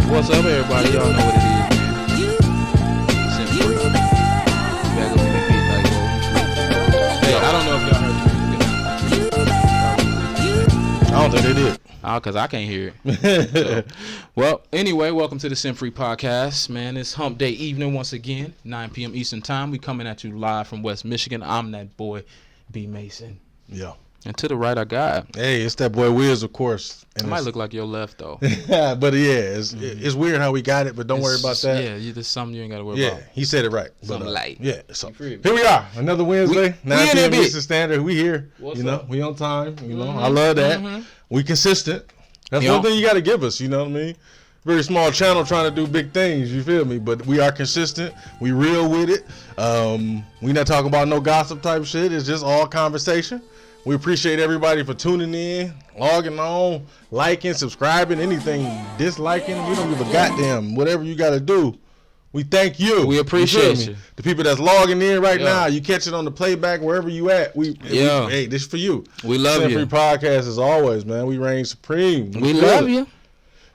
What's up, everybody? Y'all know what it is, man. SimpFree. Back up in the beat like old. Hey, I don't know if y'all heard the music. I don't think they did. Because I can't hear it. So, well, anyway, welcome to the SimpFree podcast, man. It's hump day evening once again, 9 p.m. Eastern time. We coming at you live from West Michigan. I'm that boy, B. Mason. Yeah. And to the right, I got. Hey, it's that boy Wizz, of course. And it might look like your left, though. But yeah, it's weird how we got it, but don't worry about that. Yeah, there's something you ain't got to worry about. Yeah, he said it right. Something light. Yeah, so here we are. Another Wednesday, 9 p.m. Eastern Standard. We here. What's up? We on time. You know, I love that. We consistent. That's one thing you got to give us, you know what I mean? Very small channel trying to do big things, you feel me? But we are consistent. We real with it. We not talking about no gossip type shit. It's just all conversation. We appreciate everybody for tuning in, logging on, liking, subscribing, anything, disliking. We don't give a goddamn. Whatever you got to do, we thank you. We appreciate you. The people that's logging in right now, you catch it on the playback wherever you at. Hey, this is for you. We love you. SimpFree podcast as always, man. We reign supreme. We love you.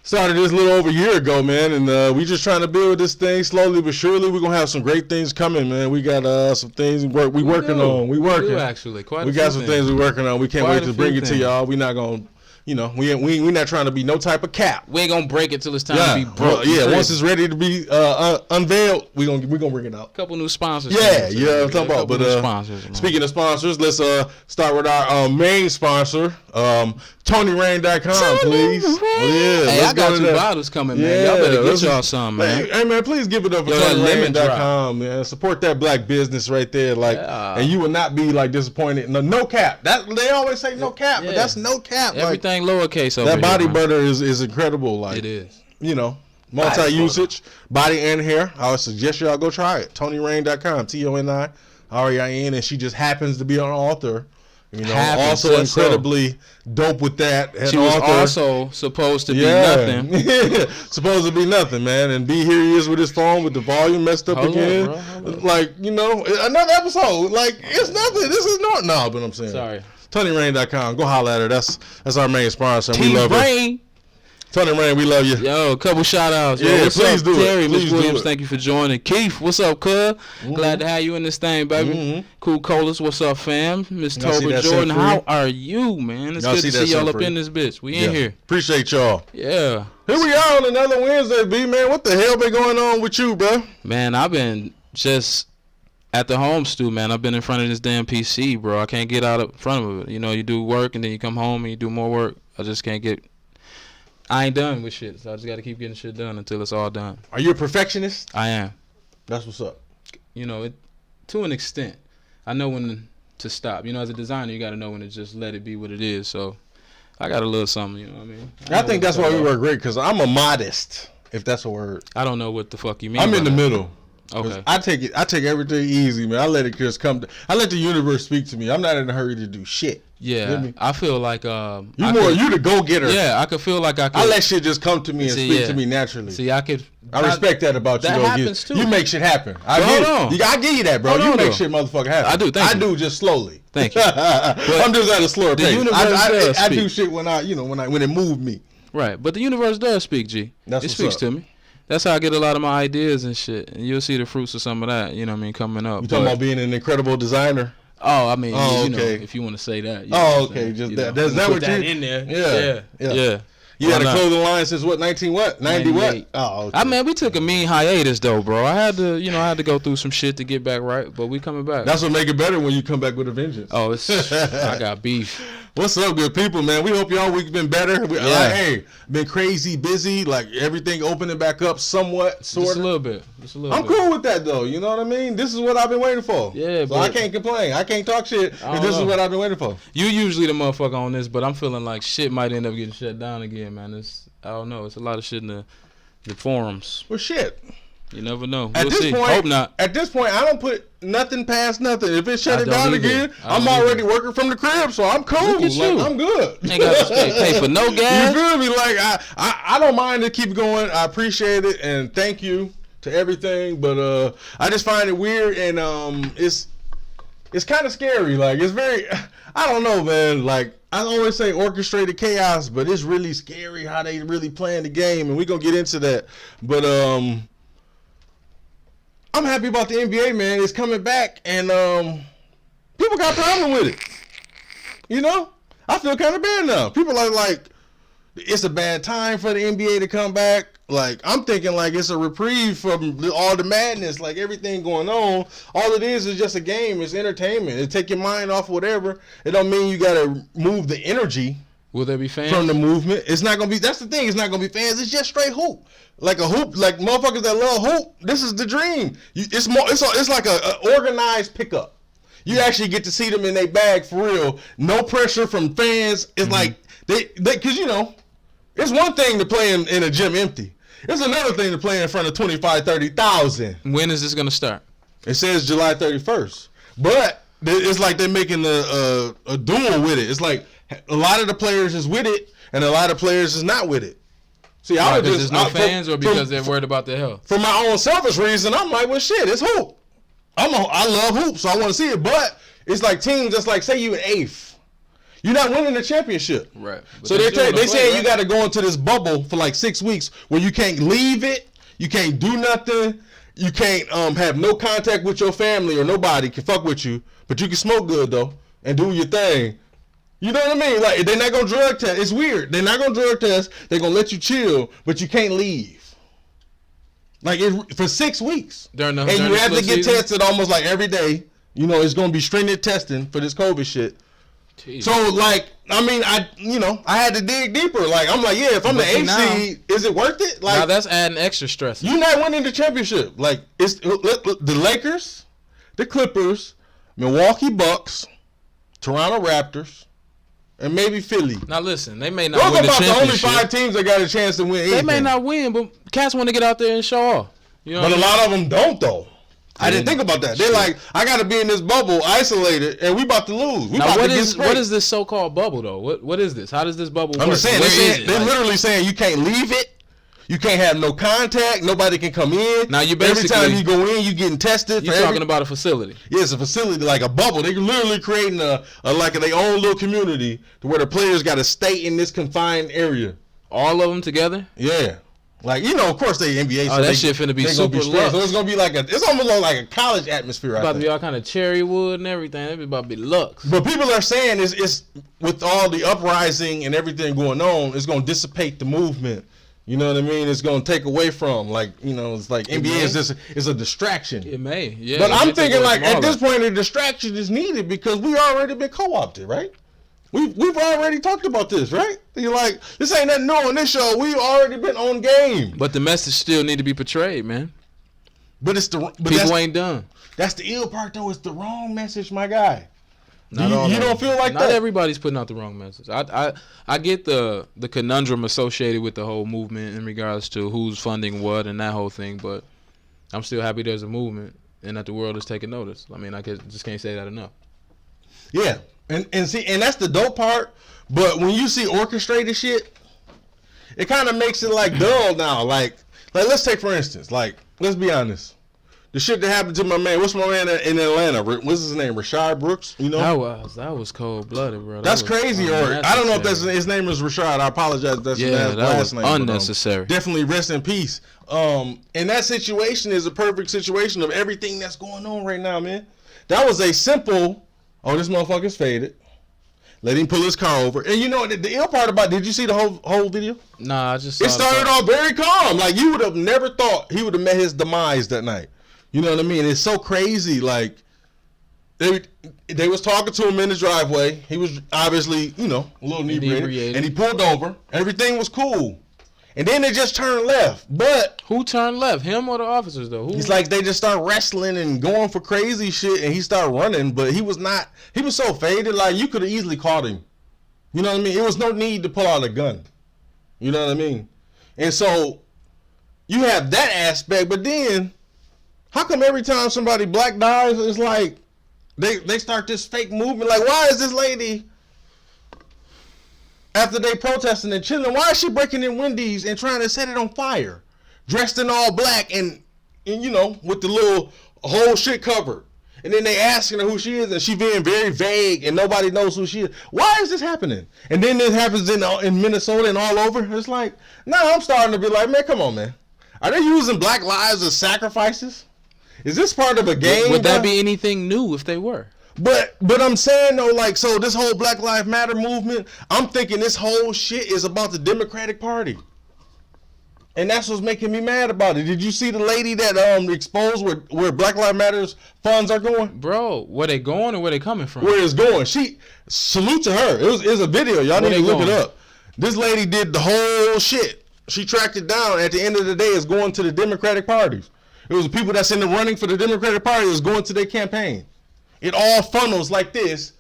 Started this a little over a year ago, man, and we just trying to build this thing slowly but surely. We're gonna have some great things coming, man. We got some things we working on. We working. We do, actually. We got some things we working on. We can't wait to bring it to y'all. We not gonna, you know, we not trying to be no type of cap. We ain't gonna break it till it's time to be broke. Once it's ready to be unveiled, we gonna bring it out. Couple new sponsors. I'm talking about. But speaking of sponsors, let's start with our main sponsor, TonyRain.com, please. Hey, I got 2 bottles coming, man. Y'all better get y'all some, man. Hey, man, please give it up for TonyRain.com, man. Support that black business right there, and you will not be disappointed. No cap. They always say no cap, but that's no cap. Everything lowercase over that body butter is incredible. It is. You know, multi-usage, body and hair. I would suggest y'all go try it. TonyRain.com, TonyRain, and she just happens to be an author. You know, also incredibly dope with that. She was also supposed to be nothing. Supposed to be nothing, man. And B, here he is with his phone with the volume messed up again. Another episode. It's nothing. This is not. No, but I'm saying. Sorry. TonyRain.com. Go holler at her. That's our main sponsor. We love her. Tony Rain, we love you. Yo, a couple shout outs. Yeah, please do Terry, it. Miss Williams, thank you for joining. Keith, what's up, cuz? Glad to have you in this thing, baby. Cool Colas, what's up, fam? Miss Tober Jordan, how are you, man? It's good to see y'all up in this bitch. We in here. Appreciate y'all. Yeah. Here we are on another Wednesday, B, man. What the hell been going on with you, bro? Man, I've been just at the home stew, man. I've been in front of this damn PC, bro. I can't get out in front of it. You know, you do work and then you come home and you do more work. I just can't get... I ain't done with shit, so I just got to keep getting shit done until it's all done. Are you a perfectionist? I am. That's what's up. You know, to an extent. I know when to stop. You know, as a designer, you got to know when to just let it be what it is. So I got a little something, you know what I mean? I think that's why we work great, because I'm a modest, if that's a word. I don't know what the fuck you mean. I'm in the middle. Okay. I take everything easy, man. I let it just come. I let the universe speak to me. I'm not in a hurry to do shit. Yeah, I feel like you the go-getter. Yeah, I could feel like I let shit just come to me and speak to me naturally. See, I respect that about you. That happens too. You make shit happen. I give you that, bro. You make shit motherfucker happen. I do. Thank you. I do just slowly. Thank you. I'm just at a slower pace. I do shit when it moved me. Right, but the universe does speak, G. It speaks to me. That's how I get a lot of my ideas and shit, and you'll see the fruits of some of that. You know what I mean, coming up. You talking about being an incredible designer? Oh, I mean, you know, if you want to say that. Okay, just that. That's not what you in there. Yeah. You had a clothing line since what? 90 what? Oh, okay. I mean, we took a mean hiatus though, bro. I had to go through some shit to get back right, but we coming back. That's what make it better when you come back with a vengeance. Oh, I got beef. What's up, good people, man? We hope y'all week been better. Hey, been crazy, busy, everything opening back up somewhat, sort of. Just a little bit. I'm cool with that, though. You know what I mean? This is what I've been waiting for. Yeah, so I can't complain. I can't talk shit if this is what I've been waiting for. You usually the motherfucker on this, but I'm feeling like shit might end up getting shut down again, man. I don't know. It's a lot of shit in the forums. Well, shit. You never know. We'll see. Hope not. At this point, I don't put nothing past nothing. If it shut it down again, I'm already working from the crib, so I'm cool. I'm good. Ain't got to pay for no gas. You feel me? I don't mind to keep going. I appreciate it, and thank you to everything. But I just find it weird, and it's it's kind of scary. Like, it's very, I don't know, man. Like, I always say orchestrated chaos, but it's really scary how they really playing the game, and we're going to get into that. But I'm happy about the NBA, man. It's coming back, and people got a problem with it. You know? I feel kind of bad now. People are like, it's a bad time for the NBA to come back. Like, I'm thinking like it's a reprieve from all the madness, like everything going on. All it is just a game. It's entertainment. It take your mind off whatever. It don't mean you got to move the energy. Will there be fans? From the movement. It's not going to be, that's the thing. It's not going to be fans. It's just straight hoop. Like a hoop, like motherfuckers that love hoop. This is the dream. It's like a organized pickup. You actually get to see them in their bag for real. No pressure from fans. It's like, they because, you know, it's one thing to play in a gym empty. It's another thing to play in front of 25,000, 30,000. When is this going to start? It says July 31st. But it's like they're making a duel with it. It's like a lot of the players is with it, and a lot of players is not with it. See, I would just... Because there's no fans or because they're worried about their health? For my own selfish reason, I'm like, well, shit, it's hoop. I love hoop, so I want to see it. But it's like teams that's like, say you in 8th. You're not winning the championship. Right. But so they saying you got to go into this bubble for like 6 weeks where you can't leave it, you can't do nothing, you can't have no contact with your family or nobody can fuck with you, but you can smoke good though and do your thing. You know what I mean? Like, they're not going to drug test. It's weird. They're not going to drug test. They're going to let you chill, but you can't leave. Like, for 6 weeks. And you have to get tested almost like every day. You know, it's going to be stringent testing for this COVID shit. Jeez. So, like, I mean, I had to dig deeper. Like, I'm like, yeah, if I'm the 8th seed, is it worth it? Like, now that's adding extra stress. You're not winning the championship. Like, it's the Lakers, the Clippers, Milwaukee Bucks, Toronto Raptors, and maybe Philly. Now, listen, they may not win the championship. The only 5 teams that got a chance to win anything. They may not win, but cats want to get out there and show off. You know but a lot of them don't, though. I didn't think about that. They're like, I got to be in this bubble, isolated, and we about to lose. What is this so-called bubble, though? What is this? How does this bubble work? I'm just saying, they're literally saying you can't leave it. You can't have no contact. Nobody can come in. Now, you basically... Every time you go in, you're getting tested. You're talking about a facility. Yeah, it's a facility, like a bubble. They're literally creating like their own little community to where the players got to stay in this confined area. All of them together? Yeah. Like, you know, of course they NBA. Oh, so that shit finna be super luxe. So it's gonna be it's almost like a college atmosphere. It's about to be all kind of cherry wood and everything. It's about to be luxe. But people are saying it's with all the uprising and everything going on, it's gonna dissipate the movement. You know what I mean? It's gonna take away from, like, you know, it's like NBA is a distraction. It may, yeah. But I'm thinking, like, at this point, a distraction is needed because we already been co-opted, right? We've already talked about this, right? You're like, this ain't nothing new on this show. We've already been on game. But the message still need to be portrayed, man. But people ain't done. That's the ill part, though. It's the wrong message, my guy. You don't feel like that? Not everybody's putting out the wrong message. I get the conundrum associated with the whole movement in regards to who's funding what and that whole thing, but I'm still happy there's a movement and that the world is taking notice. I mean, just can't say that enough. Yeah. And see, and that's the dope part. But when you see orchestrated shit, it kind of makes it like dull now. Like let's take for instance, like, let's be honest, the shit that happened to my man. What's my man in Atlanta? What's his name? Rashad Brooks. You know, that was cold blooded, bro. That's crazy. Or I don't know if his name is Rashad. I apologize. If that's his last name. Unnecessary. Definitely rest in peace. And that situation is a perfect situation of everything that's going on right now, man. That was a simple. Oh, this motherfucker's faded. Let him pull his car over. And you know, the ill part about, did you see the whole video? Nah, I just saw it started off very calm. Like, you would have never thought he would have met his demise that night. You know what I mean? It's so crazy. Like, they was talking to him in the driveway. He was obviously, you know, a little inebriated. And he pulled over. Everything was cool. And then they just turned left. But who turned left? Him or the officers, though? It's like they just start wrestling and going for crazy shit, and he started running, but he was so faded, like, you could have easily caught him. You know what I mean? It was no need to pull out a gun. You know what I mean? And so you have that aspect, but then how come every time somebody black dies, it's like they start this fake movement? Like, why is this lady, after they protesting and chilling, why is she breaking in Wendy's and trying to set it on fire? Dressed in all black and you know, with the little whole shit covered. and then they asking her who she is, and she being very vague, and nobody knows who she is. Why is this happening? And then this happens in Minnesota and all over. It's like, I'm starting to be like, man, come on, man. Are they using black lives as sacrifices? Is this part of a game? Would that be anything new if they were? But I'm saying though, like, so this whole Black Lives Matter movement, I'm thinking this whole shit is about the Democratic Party. And that's what's making me mad about it. Did you see the lady that exposed where Black Lives Matter's funds are going? Bro, where they going or where they coming from? Where it's going. She, salute to her. It was a video. Y'all need to look it up. This lady did the whole shit. She tracked it down. At the end of the day, it's going to the Democratic parties. It was the people that's in the running for the Democratic Party that's going to their campaign. It all funnels like this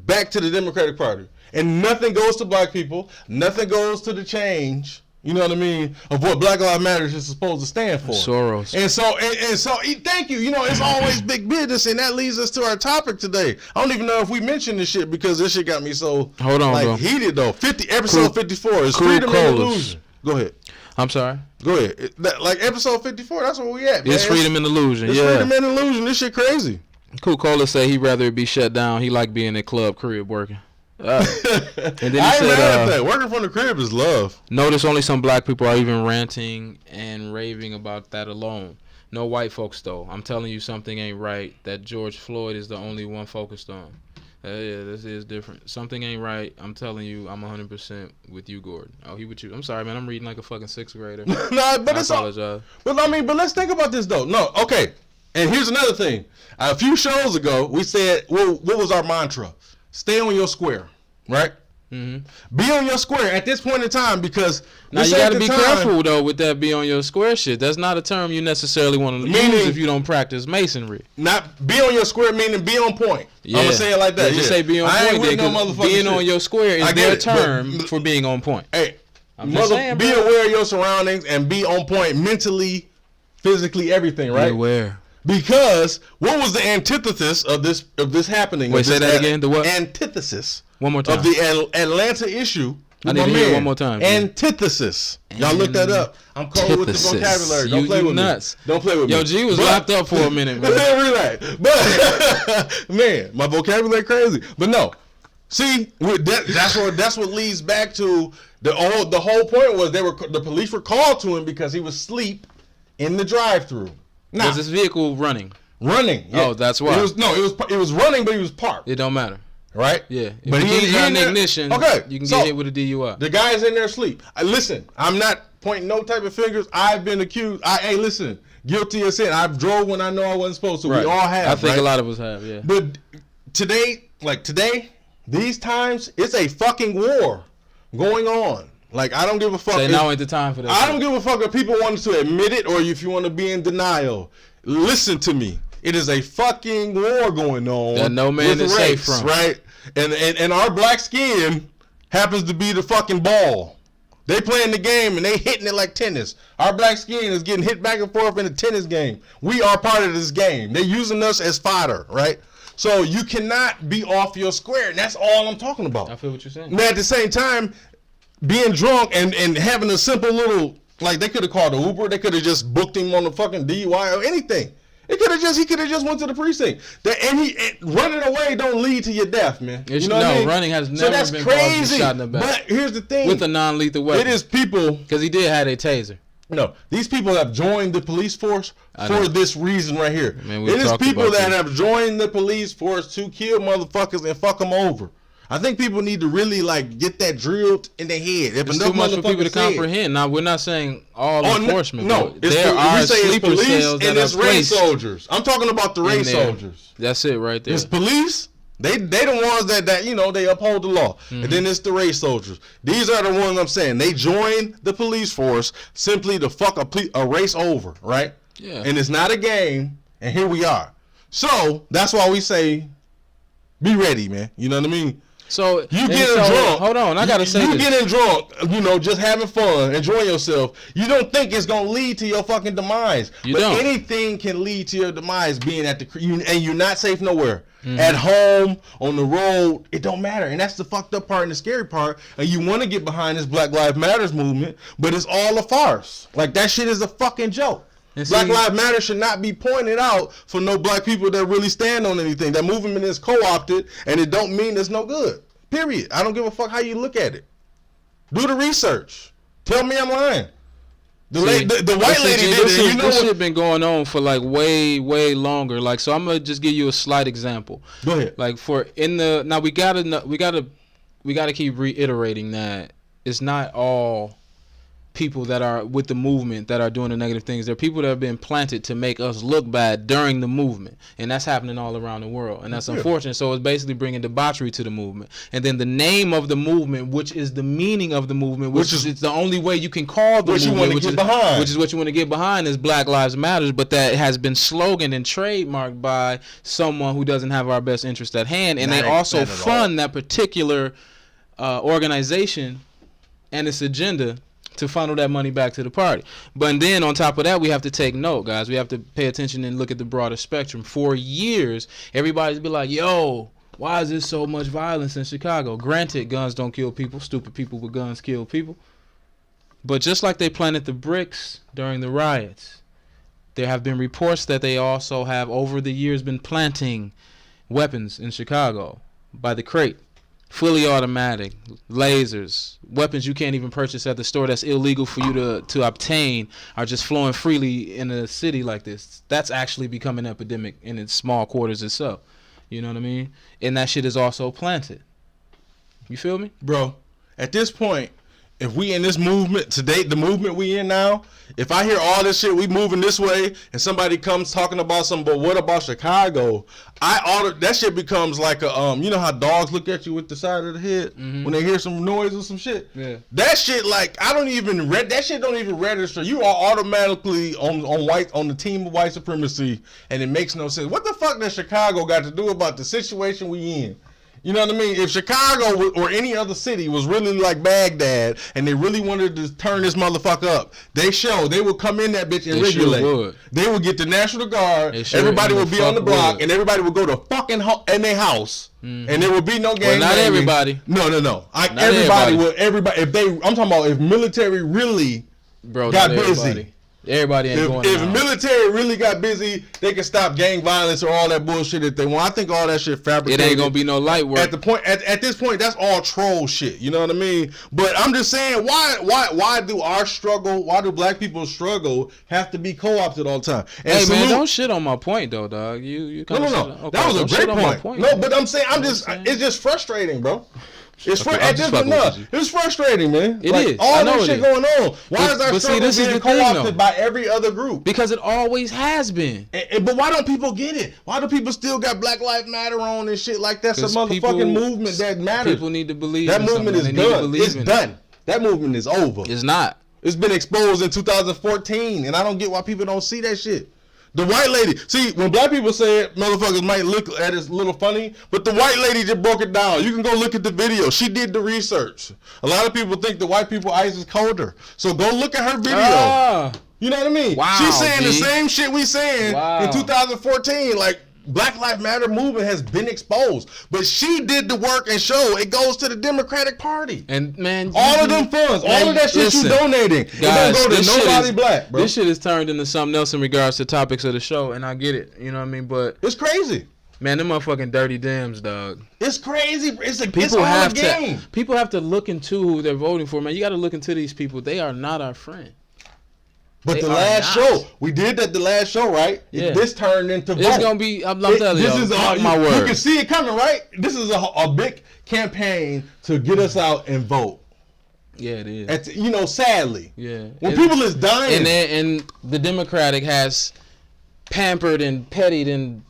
back to the Democratic Party. And nothing goes to black people. Nothing goes to the change. You know what I mean? Of what Black Lives Matter is supposed to stand for. Soros. And so, thank you. You know, it's always big business, and that leads us to our topic today. I don't even know if we mentioned this shit because this shit got me so heated though. Episode 54 is freedom and illusion. Go ahead. I'm sorry. Go ahead. Like episode 54, that's where we at, man. It's freedom and illusion. It's freedom and illusion. This shit crazy. Cool Cola say he'd rather it be shut down. He like being in club crib working. And then he said, working from the crib is love. Notice only some black people are even ranting and raving about that alone. No white folks though. I'm telling you something ain't right. That George Floyd is the only one focused on. Yeah, this is different. Something ain't right. I'm telling you, I'm 100% with you, Gordon. Oh, he with you. I'm sorry, man. I'm reading like a fucking 6th grader. Nah, but I apologize. But let's think about this though. No, okay. And here's another thing. A few shows ago, we said, what was our mantra? Stay on your square, right? Mm-hmm. Be on your square at this point in time because now you got to be careful though with that be on your square shit. That's not a term you necessarily want to use if you don't practice masonry. Not be on your square meaning be on point. Yeah. I'm gonna say it like that. Just say be on point. Being on your square is their term for being on point. Hey, be aware of your surroundings and be on point mentally, physically, everything. Right? Be aware. Because what was the antithesis of this happening? Wait, say that again. The what? Antithesis. One more time. Of the Atlanta issue. I need to hear it one more time. Antithesis. Y'all look that up. I'm cold with the vocabulary. Don't play with me. Don't play with me. Yo, G was locked up for a minute, man. Relax. But man, my vocabulary crazy. But no. See, that's what leads back to the whole point was the police were called to him because he was asleep in the drive-thru. Was this vehicle running? Running. Yeah. Oh, that's why. It was running, but he was parked. It don't matter. Right? Yeah. But he's on ignition. Okay. You can get hit with a DUI. The guy's in there asleep. Listen, I'm not pointing no type of fingers. I've been accused. Hey, listen, guilty of sin. I've drove when I know I wasn't supposed to. Right. We all have. I think a lot of us have. Yeah. But today, these times, it's a fucking war going on. Like, I don't give a fuck. Now ain't the time for that. I don't give a fuck if people want to admit it or if you want to be in denial. Listen to me. It is a fucking war going on. That no man is safe from. Right? And our black skin happens to be the fucking ball. They playing the game and they hitting it like tennis. Our black skin is getting hit back and forth in a tennis game. We are part of this game. They're using us as fodder, right? So you cannot be off your square. And that's all I'm talking about. I feel what you're saying. Now, at the same time, being drunk and having a simple little, like, they could have called an Uber. They could have just booked him on a fucking DUI or anything. He could have just went to the precinct. Running away don't lead to your death, man. You know what I mean? Running has never been crazy. Shot in the back. But here's the thing. With a non-lethal weapon. It is people. Because he did have a taser. No, these people have joined the police force for this reason right here. Man, it is people that have joined the police force to kill motherfuckers and fuck them over. I think people need to really get that drilled in their head. It's too much for people to comprehend. Now, we're not saying all enforcement. No, there are sleeper cells that are race soldiers. I'm talking about the race soldiers. That's it right there. It's police. They the ones that they uphold the law. Mm-hmm. And then it's the race soldiers. These are the ones I'm saying. They join the police force simply to fuck a race over, right? Yeah. And it's not a game. And here we are. So that's why we say, be ready, man. You know what I mean? So you getting drunk. Hold on, I gotta say you getting drunk, just having fun, enjoying yourself. You don't think it's gonna lead to your fucking demise. But anything can lead to your demise being at and you're not safe nowhere. Mm-hmm. At home, on the road, it don't matter. And that's the fucked up part and the scary part. And you want to get behind this Black Lives Matters movement, but it's all a farce. Like, that shit is a fucking joke. Black Lives Matter should not be pointed out for no black people that really stand on anything. That movement is co-opted, and it don't mean it's no good. Period. I don't give a fuck how you look at it. Do the research. Tell me I'm lying. The white lady did it. You know this shit been going on for like way longer. Like, so I'm gonna just give you a slight example. Go ahead. Like now we gotta keep reiterating that it's not all people that are with the movement that are doing the negative things. There are people that have been planted to make us look bad during the movement, and that's happening all around the world, and that's unfortunate. So it's basically bringing debauchery to the movement, and then the name of the movement, which is the meaning of the movement, which is it's the only way you can call the movement, which is what you want to get behind, is Black Lives Matter, but that has been sloganed and trademarked by someone who doesn't have our best interest at hand, and they also fund that particular organization and its agenda to funnel that money back to the party. But then on top of that, we have to take note, guys. We have to pay attention and look at the broader spectrum. For years, everybody's been like, yo, why is there so much violence in Chicago? Granted, guns don't kill people. Stupid people with guns kill people. But just like they planted the bricks during the riots, there have been reports that they also have over the years been planting weapons in Chicago by the crate. Fully automatic, lasers, weapons you can't even purchase at the store that's illegal for you to obtain are just flowing freely in a city like this. That's actually become an epidemic in its small quarters itself. You know what I mean? And that shit is also planted. You feel me? Bro, at this point, if we in this movement today, the movement we in now, if I hear all this shit, we moving this way, and somebody comes talking about but what about Chicago? That shit becomes like a you know how dogs look at you with the side of the head when they hear some noise or some shit. Yeah. That shit like that shit don't even register. You are automatically on the team of white supremacy, and it makes no sense. What the fuck does Chicago got to do about the situation we in? You know what I mean? If Chicago or any other city was really like Baghdad and they really wanted to turn this motherfucker up, they would come in that bitch and regulate. Sure they would get the National Guard. Everybody would be on the block, and everybody would go to fucking in their house, and there would be no gang. Well, not everybody. No. Everybody would. I'm talking about if military really got busy. Everybody ain't going If military really got busy, they could stop gang violence or all that bullshit if they want. I think all that shit fabricated. It ain't gonna be no light work. At this point, that's all troll shit. You know what I mean? But I'm just saying, why do black people's struggle have to be co-opted all the time? And man, don't shit on my point though, dog. You no. Okay, that was a great point. No, but I'm saying, it's just frustrating, bro. It's frustrating, man. It is. All this shit going on. Why is our struggle being co-opted by every other group? Because it always has been. But why don't people get it? Why do people still got Black Lives Matter on and shit like that's a motherfucking movement that matters? People need to believe that movement is done. It's done. That movement is over. It's not. It's been exposed in 2014, and I don't get why people don't see that shit. The white lady, see, when black people say it, motherfuckers might look at it a little funny, but the white lady just broke it down. You can go look at the video. She did the research. A lot of people think the white people ice is colder. So go look at her video. You know what I mean? Wow, she's saying the same shit we saying in 2014. Like, Black Lives Matter movement has been exposed, but she did the work and show it goes to the Democratic Party. And man, all of them funds, all of that shit you donating, guys, it don't go to nobody black, bro. This shit is turned into something else in regards to topics of the show, and I get it. You know what I mean? But it's crazy. Man, them motherfucking dirty Dems, dog. It's crazy. It's all a game. People have to look into who they're voting for, man. You got to look into these people. They are not our friend. But the last show, we did that the last show, right? Yeah. This turned into vote. It's going to be, I'm telling you, my word. You can see it coming, right? This is a big campaign to get us out and vote. Yeah, it is. Sadly. Yeah. When people is dying. And the Democratic has pampered and petted and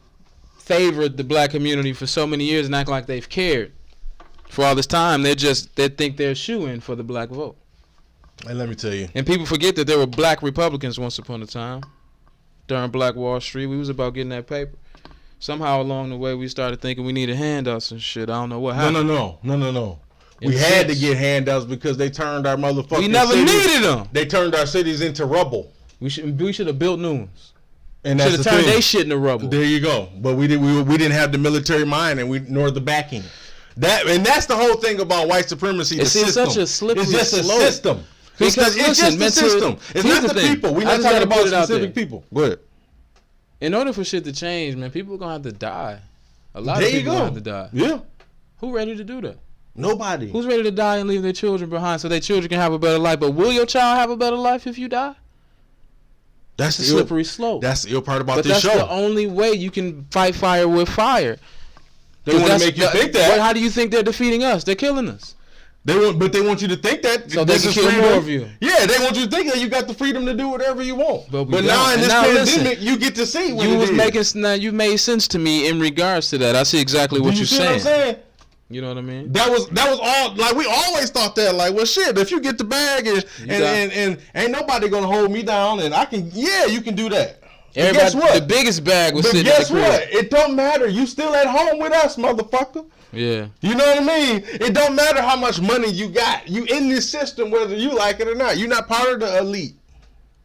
favored the black community for so many years and act like they've cared. For all this time, they think they're shoo-in for the black vote. And let me tell you. And people forget that there were black Republicans once upon a time. During Black Wall Street, we was about getting that paper. Somehow along the way, we started thinking we needed handouts and shit. I don't know what happened. No. We had to get handouts because they turned our motherfucking We never needed them. They turned our cities into rubble. We should have built new ones. And should have turned their shit into rubble. There you go. But we didn't have the military mind nor the backing. That's the whole thing about white supremacy. It's such a slippery slope. It's just a system. Because it's just the system. It's not the people. We're not talking about specific people. Go ahead. In order for shit to change, man, people are going to have to die. A lot of people are going to have to die. Yeah. Who ready to do that? Nobody. Who's ready to die and leave their children behind so their children can have a better life? But will your child have a better life if you die? That's a slippery slope. That's the ill part about this show. But that's the only way you can fight fire with fire. They want to make you think that. But how do you think they're defeating us? They're killing us. They want you to think that. So they can kill more of you. Yeah, they want you to think that you got the freedom to do whatever you want. But now in this pandemic, you get to see what you made sense to me in regards to that. I see exactly what you're saying. What I'm saying? You know what I mean? That was all. Like, we always thought that. Like, well, shit, if you get the bag and ain't nobody gonna hold me down, and I can. Yeah, you can do that. Guess what? The biggest bag was sitting at the crib. Guess what? It don't matter. You still at home with us, motherfucker. Yeah. You know what I mean? It don't matter how much money you got. You in this system whether you like it or not. You're not part of the elite.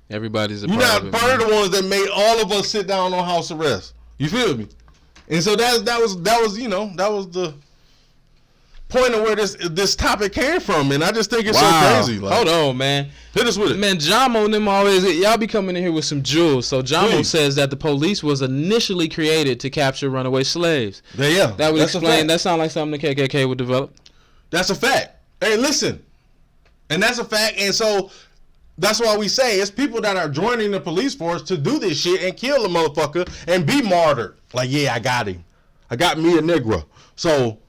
Everybody's You're not part of the ones that made all of us sit down on house arrest. You feel me? And so that was the point of where this topic came from, and I just think it's so crazy. Like, hold on, man. Hit us with it. Man, Jamo and them always, y'all be coming in here with some jewels. So Jamo says that the police was initially created to capture runaway slaves. Yeah. That would explain, that sounds like something the KKK would develop. That's a fact. Hey, listen. And that's a fact, and so that's why we say it's people that are joining the police force to do this shit and kill the motherfucker and be martyred. Like, yeah, I got him. I got me a Negro. So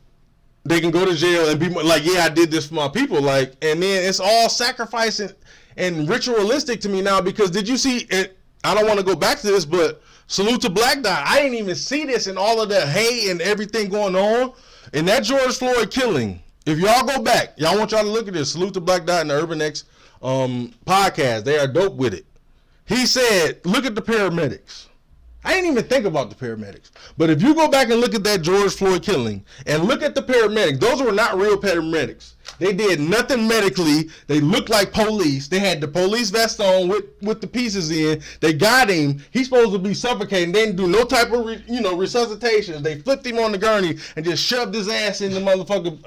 they can go to jail and be like, yeah, I did this for my people. Like, and then it's all sacrificing and ritualistic to me now, because did you see it? I don't want to go back to this, but salute to Black Dot. I didn't even see this and all of the hate and everything going on. And that George Floyd killing, if y'all go back, y'all want y'all to look at this. Salute to Black Dot and the Urban X podcast. They are dope with it. He said, look at the paramedics. I didn't even think about the paramedics. But if you go back and look at that George Floyd killing and look at the paramedics, those were not real paramedics. They did nothing medically. They looked like police. They had the police vest on with the pieces in. They got him. He's supposed to be suffocating. They didn't do no type of resuscitation. They flipped him on the gurney and just shoved his ass in the motherfucking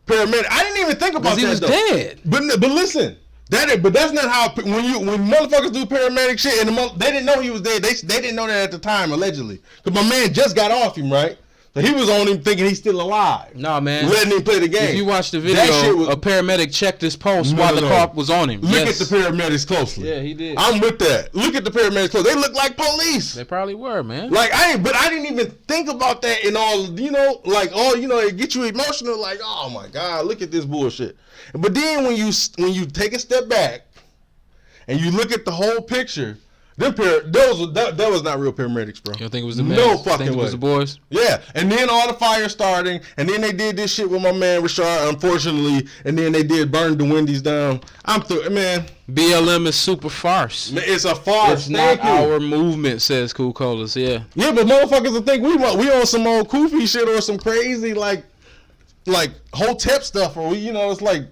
paramedic. I didn't even think about that. He was dead. But listen. But that's not how when motherfuckers do paramedic shit and they didn't know he was dead. They didn't know that at the time, allegedly, because my man just got off him, right? So he was on him thinking he's still alive. No, man. Letting him play the game. If you watch the video, a paramedic checked his pulse while the cop was on him. Look at the paramedics closely. Yeah, he did. I'm with that. Look at the paramedics closely. They look like police. They probably were, man. Like I didn't even think about that in all. It gets you emotional. Like, oh my God, look at this bullshit. But then when you take a step back and you look at the whole picture, that was not real paramedics, bro. You don't think it was the men? No fucking way. It was the boys? Yeah, and then all the fire starting, and then they did this shit with my man Rashard, unfortunately, and then they did burn the Wendy's down. I'm through, man. BLM is super farce. It's a farce. It's not our movement, says Cool Colas. Yeah. Yeah, but motherfuckers will think we on some old Koofy shit or some crazy like Hotep stuff, or it's like,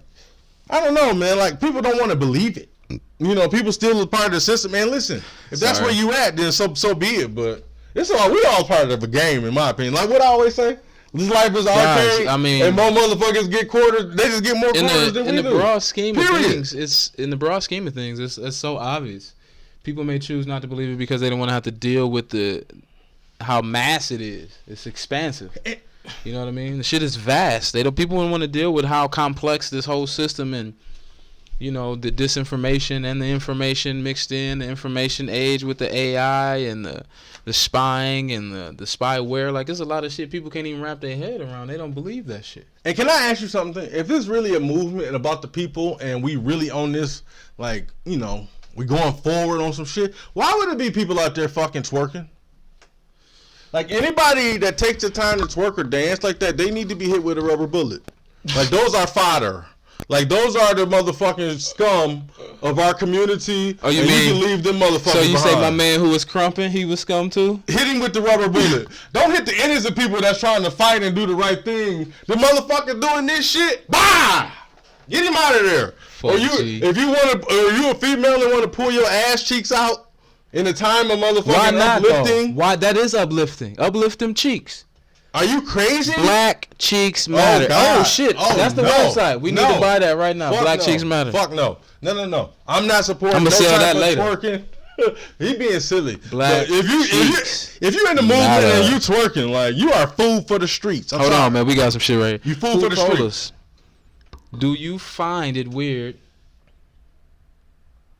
I don't know, man. Like, people don't want to believe it. People still a part of the system. Man, listen, if that's where you at, then so be it. But we all part of a game, in my opinion. Like what I always say, this life is arcade. I mean, and more motherfuckers get quarters. They just get more quarters than we do. In the broad scheme of things, it's so obvious. People may choose not to believe it because they don't want to have to deal with how mass it is. It's expansive. You know what I mean? The shit is vast. People don't want to deal with how complex this whole system and the disinformation and the information mixed in, the information age with the AI and the spying and the spyware. Like, there's a lot of shit people can't even wrap their head around. They don't believe that shit. And can I ask you something? If this really a movement about the people and we really on this, we going forward on some shit, why would it be people out there fucking twerking? Like, anybody that takes the time to twerk or dance like that, they need to be hit with a rubber bullet. Like, those are fodder. Like, those are the motherfucking scum of our community. Oh, you can leave them motherfuckers So you behind. say my man who was crumping, he was scum too? Hit him with the rubber bullet. Don't hit the innocent people that's trying to fight and do the right thing. The motherfucker doing this shit, bah! Get him out of there. If you a female and want to pull your ass cheeks out in a time of motherfucking uplifting. Why? That is uplifting. Uplift them cheeks. Are you crazy? Black Cheeks Matter. Oh shit. That's the website. We need to buy that right now. Black Cheeks Matter. Fuck no. No. I'm not supporting. I'm gonna sell that later. Twerking. He being silly. Black if you're in the movement and you twerking, like, you are food for the streets. Hold on, man. We got some shit right here. You food for the streets. Do you find it weird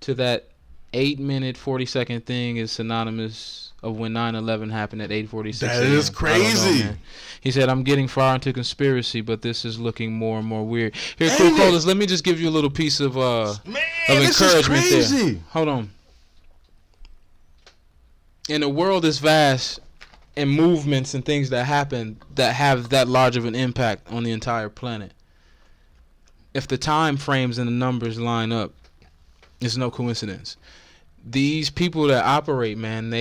to that 8-minute 40-second thing is synonymous of when 9/11 happened at 8:46? That is crazy. He said, I'm getting far into conspiracy, but this is looking more and more weird. Here, Cool Colas, let me just give you a little piece of encouragement there. Hold on. In a world this vast and movements and things that happen that have that large of an impact on the entire planet, if the time frames and the numbers line up, it's no coincidence. These people that operate, man,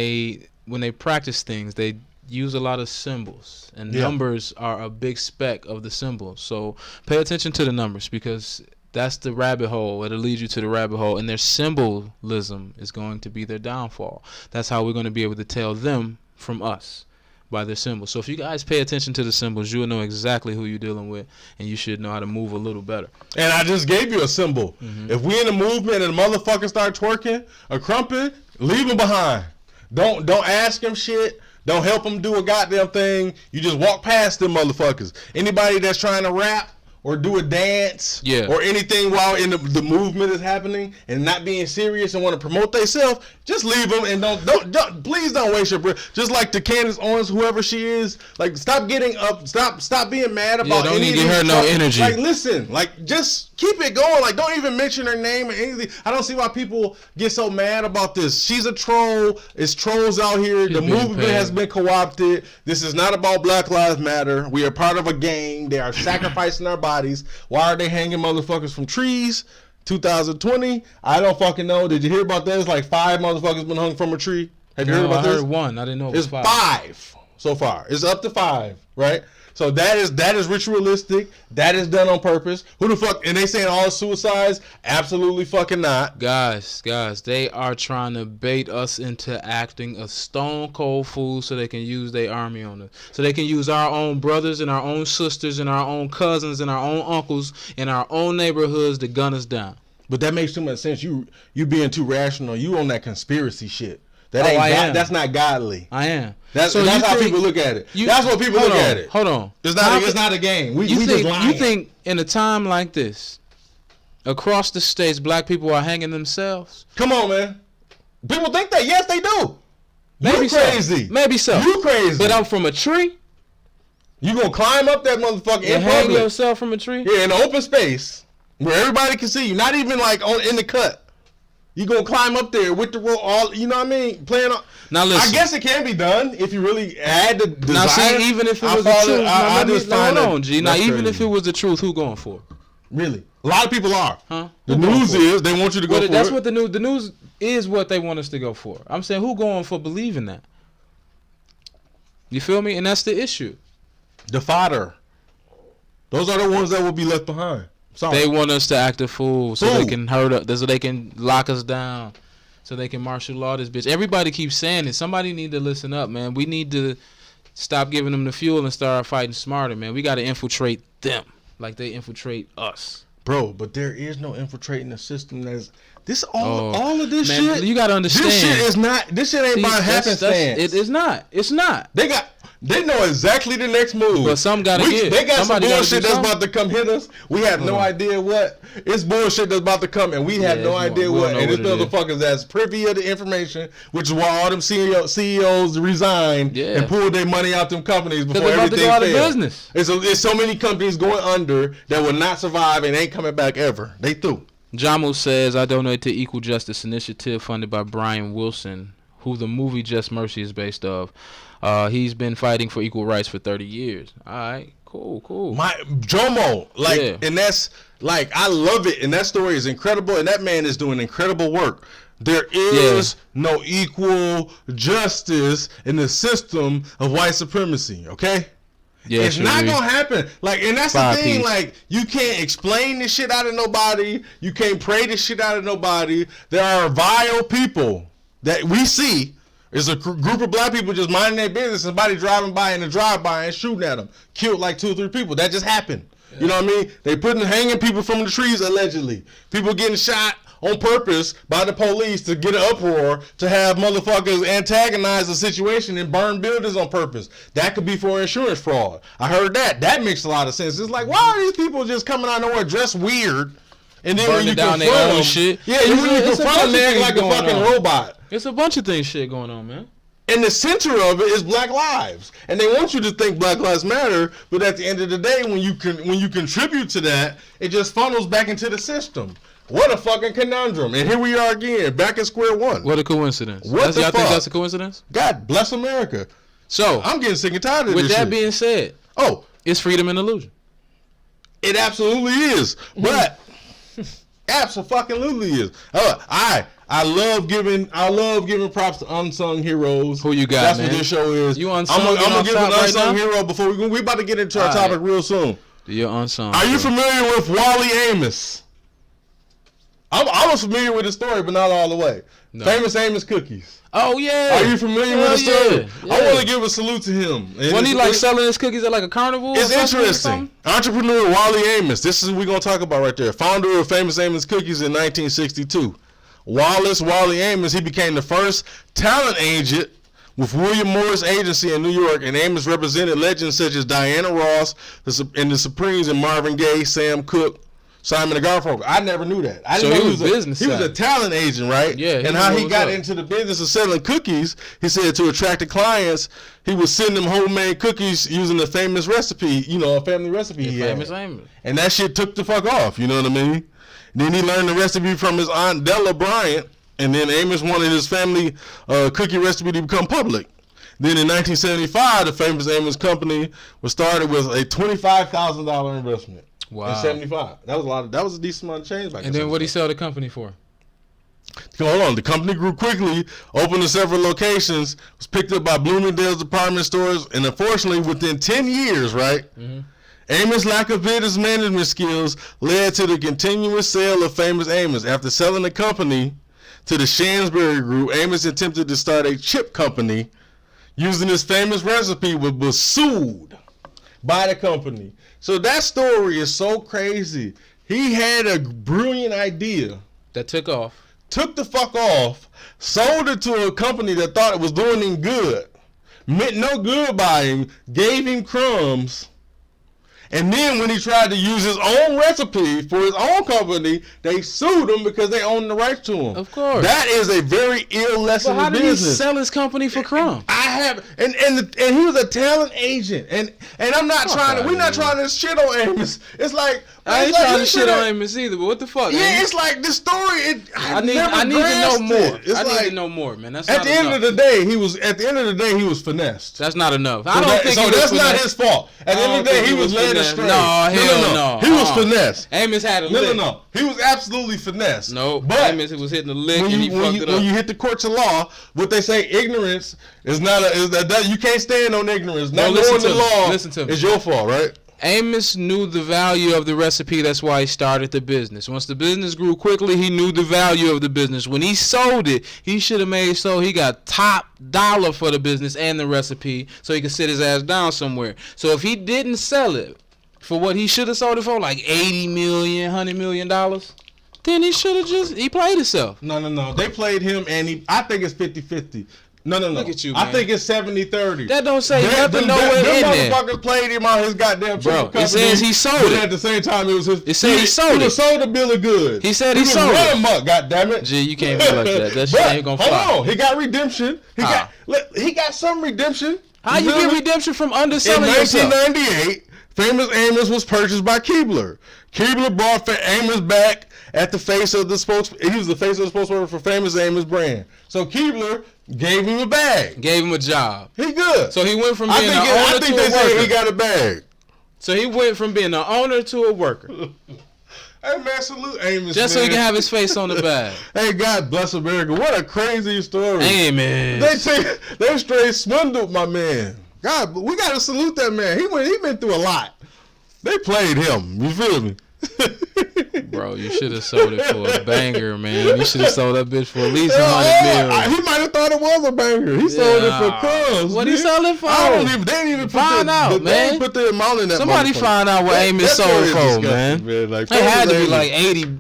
when they practice things, they use a lot of symbols, and numbers are a big speck of the symbols. So pay attention to the numbers, because that's the rabbit hole. It'll lead you to the rabbit hole, and their symbolism is going to be their downfall. That's how we're going to be able to tell them from us, by their symbols. So if you guys pay attention to the symbols, you'll know exactly who you're dealing with, and you should know how to move a little better. And I just gave you a symbol. Mm-hmm. If we in a movement and the motherfuckers start twerking or crumping, leave them behind. Don't ask them shit. Don't help them do a goddamn thing. You just walk past them motherfuckers. Anybody that's trying to rap or do a dance or anything while in the movement is happening and not being serious and want to promote themselves, just leave them, and don't please don't waste your breath. Just like to Candace Owens, whoever she is, like, stop getting up, stop being mad about don't need to give her no energy. Like, listen, like, just keep it going. Like, don't even mention her name or anything. I don't see why people get so mad about this. She's a troll. It's trolls out here. The movement has been co-opted. This is not about Black Lives Matter. We are part of a gang. They are sacrificing our bodies. Why are they hanging motherfuckers from trees? 2020, I don't fucking know. Did you hear about that? It's like 5 motherfuckers been hung from a tree. Have you heard about this? I heard 1. I didn't know it was 5. It's 5 so far. It's up to 5, right? So that is ritualistic. That is done on purpose. Who the fuck? And they saying all suicides? Absolutely fucking not. Guys, they are trying to bait us into acting a stone cold fool so they can use their army on us. So they can use our own brothers and our own sisters and our own cousins and our own uncles in our own neighborhoods to gun us down. But that makes too much sense. You being too rational. You on that conspiracy shit. That's not godly. I am. That's how people look at it. That's what people look at it. Hold on. It's not a game. We just lying. You think in a time like this, across the states, black people are hanging themselves? Come on, man. People think that. Yes, they do. Maybe you crazy. So. Maybe so. You crazy. But I'm from a tree? You gonna climb up that motherfucker and hang yourself from a tree? Yeah, in an open space where everybody can see you. Not even like in the cut. You gonna climb up there with the rope, all, you know what I mean? Playing on. Now listen. I guess it can be done if you really had the desire. Now see, even if it was the truth, if it was the truth, who going for it? Really? A lot of people are. Huh? The news is they want you to go for it. That's what the news is, what they want us to go for. I'm saying, who going for believing that? You feel me? And that's the issue. The fodder. Those are the ones that will be left behind. Sorry. They want us to act a fool so they can hurt us, so they can lock us down, so they can martial law this bitch. Everybody keeps saying it. Somebody need to listen up, man. We need to stop giving them the fuel and start fighting smarter, man. We got to infiltrate them like they infiltrate us. Bro, but there is no infiltrating the system. All of this shit. You got to understand. This shit ain't about happenstance. It's not. It's not. They know exactly the next move. But some gotta get. They got some bullshit that's about to come hit us. We have no idea what. It's bullshit that's about to come, and we have no idea what. And this motherfuckers that's privy of the information, which is why all them CEOs resigned and pulled their money out them companies before everything failed. Of business. It's so many companies going under that will not survive and ain't coming back ever. They through. Jamu says, I donate to Equal Justice Initiative funded by Brian Wilson, who the movie Just Mercy is based off. He's been fighting for equal rights for 30 years. All right, cool. My Jomo, and that's like, I love it, and that story is incredible, and that man is doing incredible work. There is no equal justice in the system of white supremacy. Okay. Yeah, it's not gonna happen. Like, and that's the thing. Like, you can't explain this shit out of nobody. You can't pray this shit out of nobody. There are vile people that we see It's a group of black people just minding their business. Somebody driving by in a drive-by and shooting at them. Killed like 2 or 3 people. That just happened. Yeah. You know what I mean? They hanging people from the trees, allegedly. People getting shot on purpose by the police to get an uproar, to have motherfuckers antagonize the situation and burn buildings on purpose. That could be for insurance fraud. I heard that. That makes a lot of sense. It's like, why are these people just coming out of nowhere dressed weird? And then when you confront them, shit. Yeah, when you confront them, they act like a fucking robot. It's a bunch of things shit going on, man. And the center of it is Black lives, and they want you to think Black Lives Matter. But at the end of the day, when you contribute to that, it just funnels back into the system. What a fucking conundrum! And here we are again, back at square one. What a coincidence! Y'all think that's a coincidence? God bless America. So I'm getting sick and tired of this. With that being said, it's freedom and illusion. It absolutely is, but absolutely is. I love giving props to unsung heroes. Who you got, That's man? What this show is. You unsung. I'm gonna give an unsung right hero before we about to get into our topic real soon. You're unsung. Are you familiar with Wally Amos? I was familiar with the story, but not all the way. No. Famous Amos Cookies. Oh yeah. Are you familiar with the story? Yeah. I want to give a salute to him. When he selling his cookies at like a carnival? It's interesting. Entrepreneur Wally Amos. This is what we're gonna talk about right there. Founder of Famous Amos Cookies in 1962. Wally Amos. He became the first talent agent with William Morris Agency in New York, and Amos represented legends such as Diana Ross and the Supremes and Marvin Gaye, Sam Cooke, Simon and Garfunkel. I never knew that. I didn't know he was a talent agent, right? Yeah. And how he got into the business of selling cookies, he said to attract the clients, he would send them homemade cookies using a famous recipe, a family recipe he had. Famous Amos. And that shit took the fuck off, you know what I mean? Then he learned the recipe from his aunt Della Bryant, and then Amos wanted his family cookie recipe to become public. Then in 1975, the Famous Amos Company was started with a $25,000 investment. Wow. In 75. That was a decent amount of change back then. And then what did he sell the company for? Hold on. The company grew quickly, opened in several locations, was picked up by Bloomingdale's department stores, and unfortunately, within 10 years, right? Mm-hmm. Amos' lack of business management skills led to the continuous sale of Famous Amos. After selling the company to the Shansbury Group, Amos attempted to start a chip company using his famous recipe, but was sued by the company. So that story is so crazy. He had a brilliant idea that took off. Took the fuck off, sold it to a company that thought it was doing him good, meant no good by him, gave him crumbs. And then when he tried to use his own recipe for his own company, they sued him because they own the rights to him. Of course. That is a very ill lesson in business. How did he sell his company for crumbs? And he was a talent agent. And I'm not we're not trying to shit on Amos. It's like, I ain't trying to shit on Amos either, but what the fuck? Yeah, man? It's like the story. I need to know more. I need to know more, man. That's at the end of the day, he was finessed. That's not enough. That's not his fault. At the end of the day, he was led astray. No. He was finessed. Amos had a lick. No. He was absolutely finessed. No, but Amos was hitting the lick and he fucked it up. When you hit the courts of law, what they say, ignorance is not you can't stand on ignorance. Not knowing the law is your fault, right? Amos knew the value of the recipe. That's why he started the business. Once the business grew quickly, he knew the value of the business. When he sold it, he should have made so he got top dollar for the business and the recipe so he could sit his ass down somewhere. So if he didn't sell it for what he should have sold it for, like $80 million, $100 million, then he should have he played himself. No. They played him, and I think it's 50-50. No. Look at you, man. I think it's 70-30. That don't say nothing nowhere in there. Them motherfuckers played him on his goddamn bro. It says he sold it. At the same time, it was his. It said he sold it. He sold a bill of goods. He said he sold it. Him up, goddammit. Gee, you can't be like that. That shit ain't gonna fly. Hold on, he got redemption. He got some redemption. How you get redemption from underselling yourself? In 1998, Famous Amos was purchased by Keebler. Keebler brought Amos back at the face of the he was the face of the spokesperson for Famous Amos brand. So Keebler gave him a bag. Gave him a job. He good. So he went from being an owner to a worker. I think they said he got a bag. So he went from being an owner to a worker. Hey man, salute Amos. Just so he can have his face on the bag. Hey, God bless America. What a crazy story. Amos. They straight swindled my man. God, we gotta salute that man. He been through a lot. They played him. You feel me? Bro, you should have sold it for a banger, man. You should have sold that bitch for at least $100 million. He might have thought it was a banger. He sold it for cuz. What he sold it for? I don't even. They didn't even find out, man. They didn't put the amount in that. Somebody find out what Amos sold for, man. Like, they had to be like 80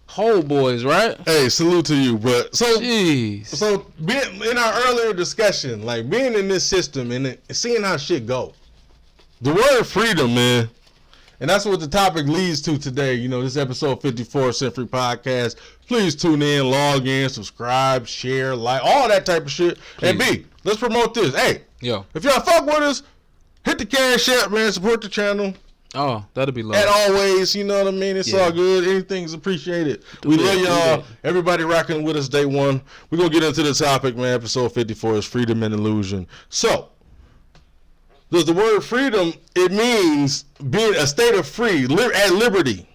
whole boys, right? Hey, salute to you, but Jeez. So being in our earlier discussion, like being in this system and seeing how shit go. The word freedom, man. And that's what the topic leads to today. You know, this episode 54 of SimpFree Podcast. Please tune in, log in, subscribe, share, like, all that type of shit. Please. And B, let's promote this. Hey, if y'all fuck with us, hit the Cash App, man. Support the channel. Oh, that'll be love. And always, you know what I mean? It's all good. Anything's appreciated. We love y'all. Everybody rocking with us day one. We're going to get into the topic, man. Episode 54 is freedom and illusion. So, does the word freedom, it means being a state of free, at liberty,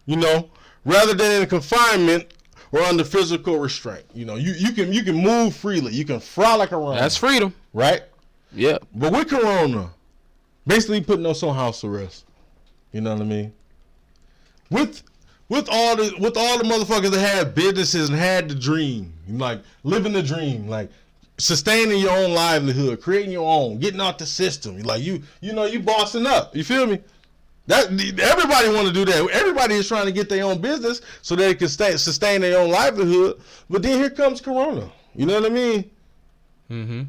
you know, rather than in confinement or under physical restraint. You know, you can move freely. You can frolic around. That's freedom. Right? Yeah. But with Corona, basically putting us on house arrest. You know what I mean? With all the motherfuckers that had businesses and had the dream, like living the dream, like sustaining your own livelihood, creating your own, getting out the system. Like you know, you bossing up. You feel me? That everybody want to do that. Everybody is trying to get their own business so they can sustain their own livelihood. But then here comes Corona. You know what I mean? Mm-hmm.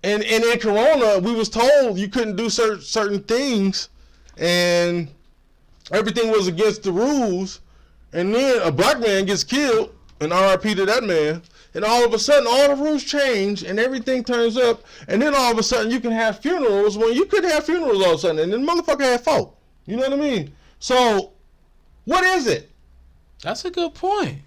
And in Corona, we was told you couldn't do certain things, and everything was against the rules. And then a black man gets killed, and RIP to that man. And all of a sudden, all the rules change, and everything turns up. And then all of a sudden, you can have funerals when you couldn't have funerals all of a sudden. And then motherfucker had folk. You know what I mean? So, what is it? That's a good point.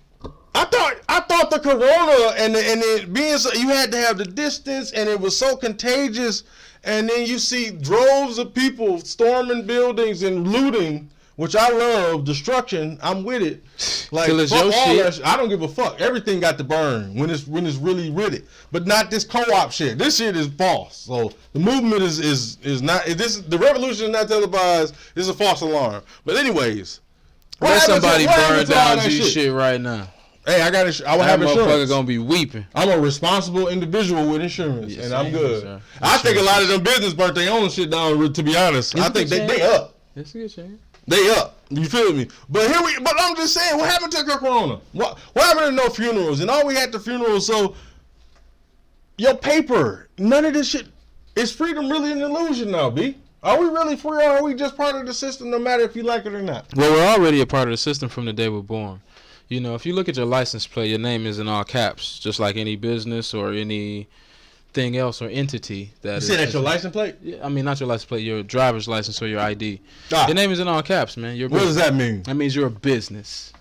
I thought the Corona and it being so, you had to have the distance, and it was so contagious. And then you see droves of people storming buildings and looting, which I love, destruction. I'm with it. Like, fuck all that shit. I don't give a fuck. Everything got to burn when it's really with it. But not this co-op shit. This shit is false. So the movement is not. The revolution is not televised. It's a false alarm. But anyways, let somebody burn down G shit right now. Hey, I will have insurance. That motherfucker gonna be weeping. I'm a responsible individual with insurance, and I'm good. I think a lot of them business burnt their own shit down. To be honest, I think they up. It's a good chance. They up. You feel me? But I'm just saying, what happened to Corona? What happened to no funerals? And all we had the funerals. So your paper, none of this shit. Is freedom really an illusion now, B? Are we really free, or are we just part of the system, no matter if you like it or not? Well, we're already a part of the system from the day we're born. You know, if you look at your license plate, your name is in all caps, just like any business or anything else or entity that you said that's your license plate? Yeah, I mean, not your license plate, your driver's license or your ID. Your name is in all caps, man. What does that mean? That means you're a business.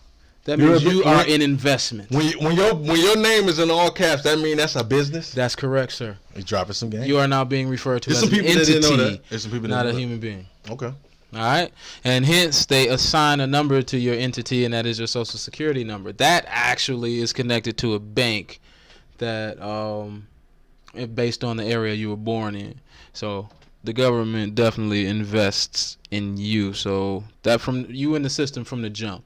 That means you are an investment. When your name is in all caps, that means that's a business? That's correct, sir. You dropping some game? You are now being referred to as an entity, not a human being. Okay. All right, and hence they assign a number to your entity, and that is your social security number. That actually is connected to a bank that based on the area you were born in. So the government definitely invests in you. So that from you in the system from the jump.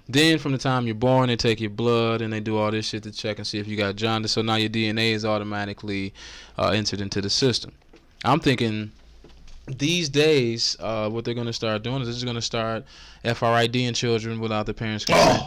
Then from the time you're born, they take your blood and they do all this shit to check and see if you got jaundice. So now your DNA is automatically entered into the system. I'm thinking these days, what they're going to start doing is they're just going to start FRIDing children without their parents' consent.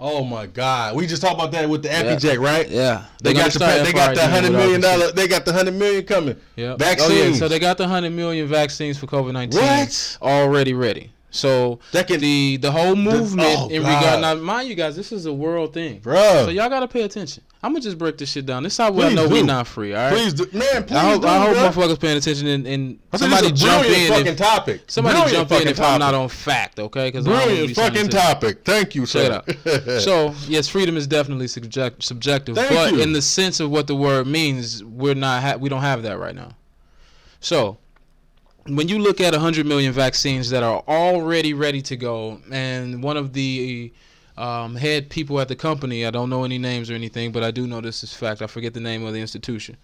Oh my God! We just talked about that with the Appy-Jack, right? Yeah. They got the $100 million. They got the $100 million coming. Yeah. Vaccines. Oh yeah. So they got the 100 million vaccines for COVID-19. What? Already ready. So the whole movement in regard, now mind you guys, this is a world thing, bro. So y'all gotta pay attention. I'm gonna just break this shit down. This is how I know we not free. All right, please do, man. Please I hope motherfuckers paying attention and somebody jump in. Fucking topic. Somebody jump in if I'm not on fact, okay? Brilliant fucking topic. Thank you, sir. So yes, freedom is definitely subjective, but in the sense of what the word means, we don't have that right now. So when you look at 100 million vaccines that are already ready to go, and one of the head people at the company, I don't know any names or anything, but I do know this is fact. I forget the name of the institution.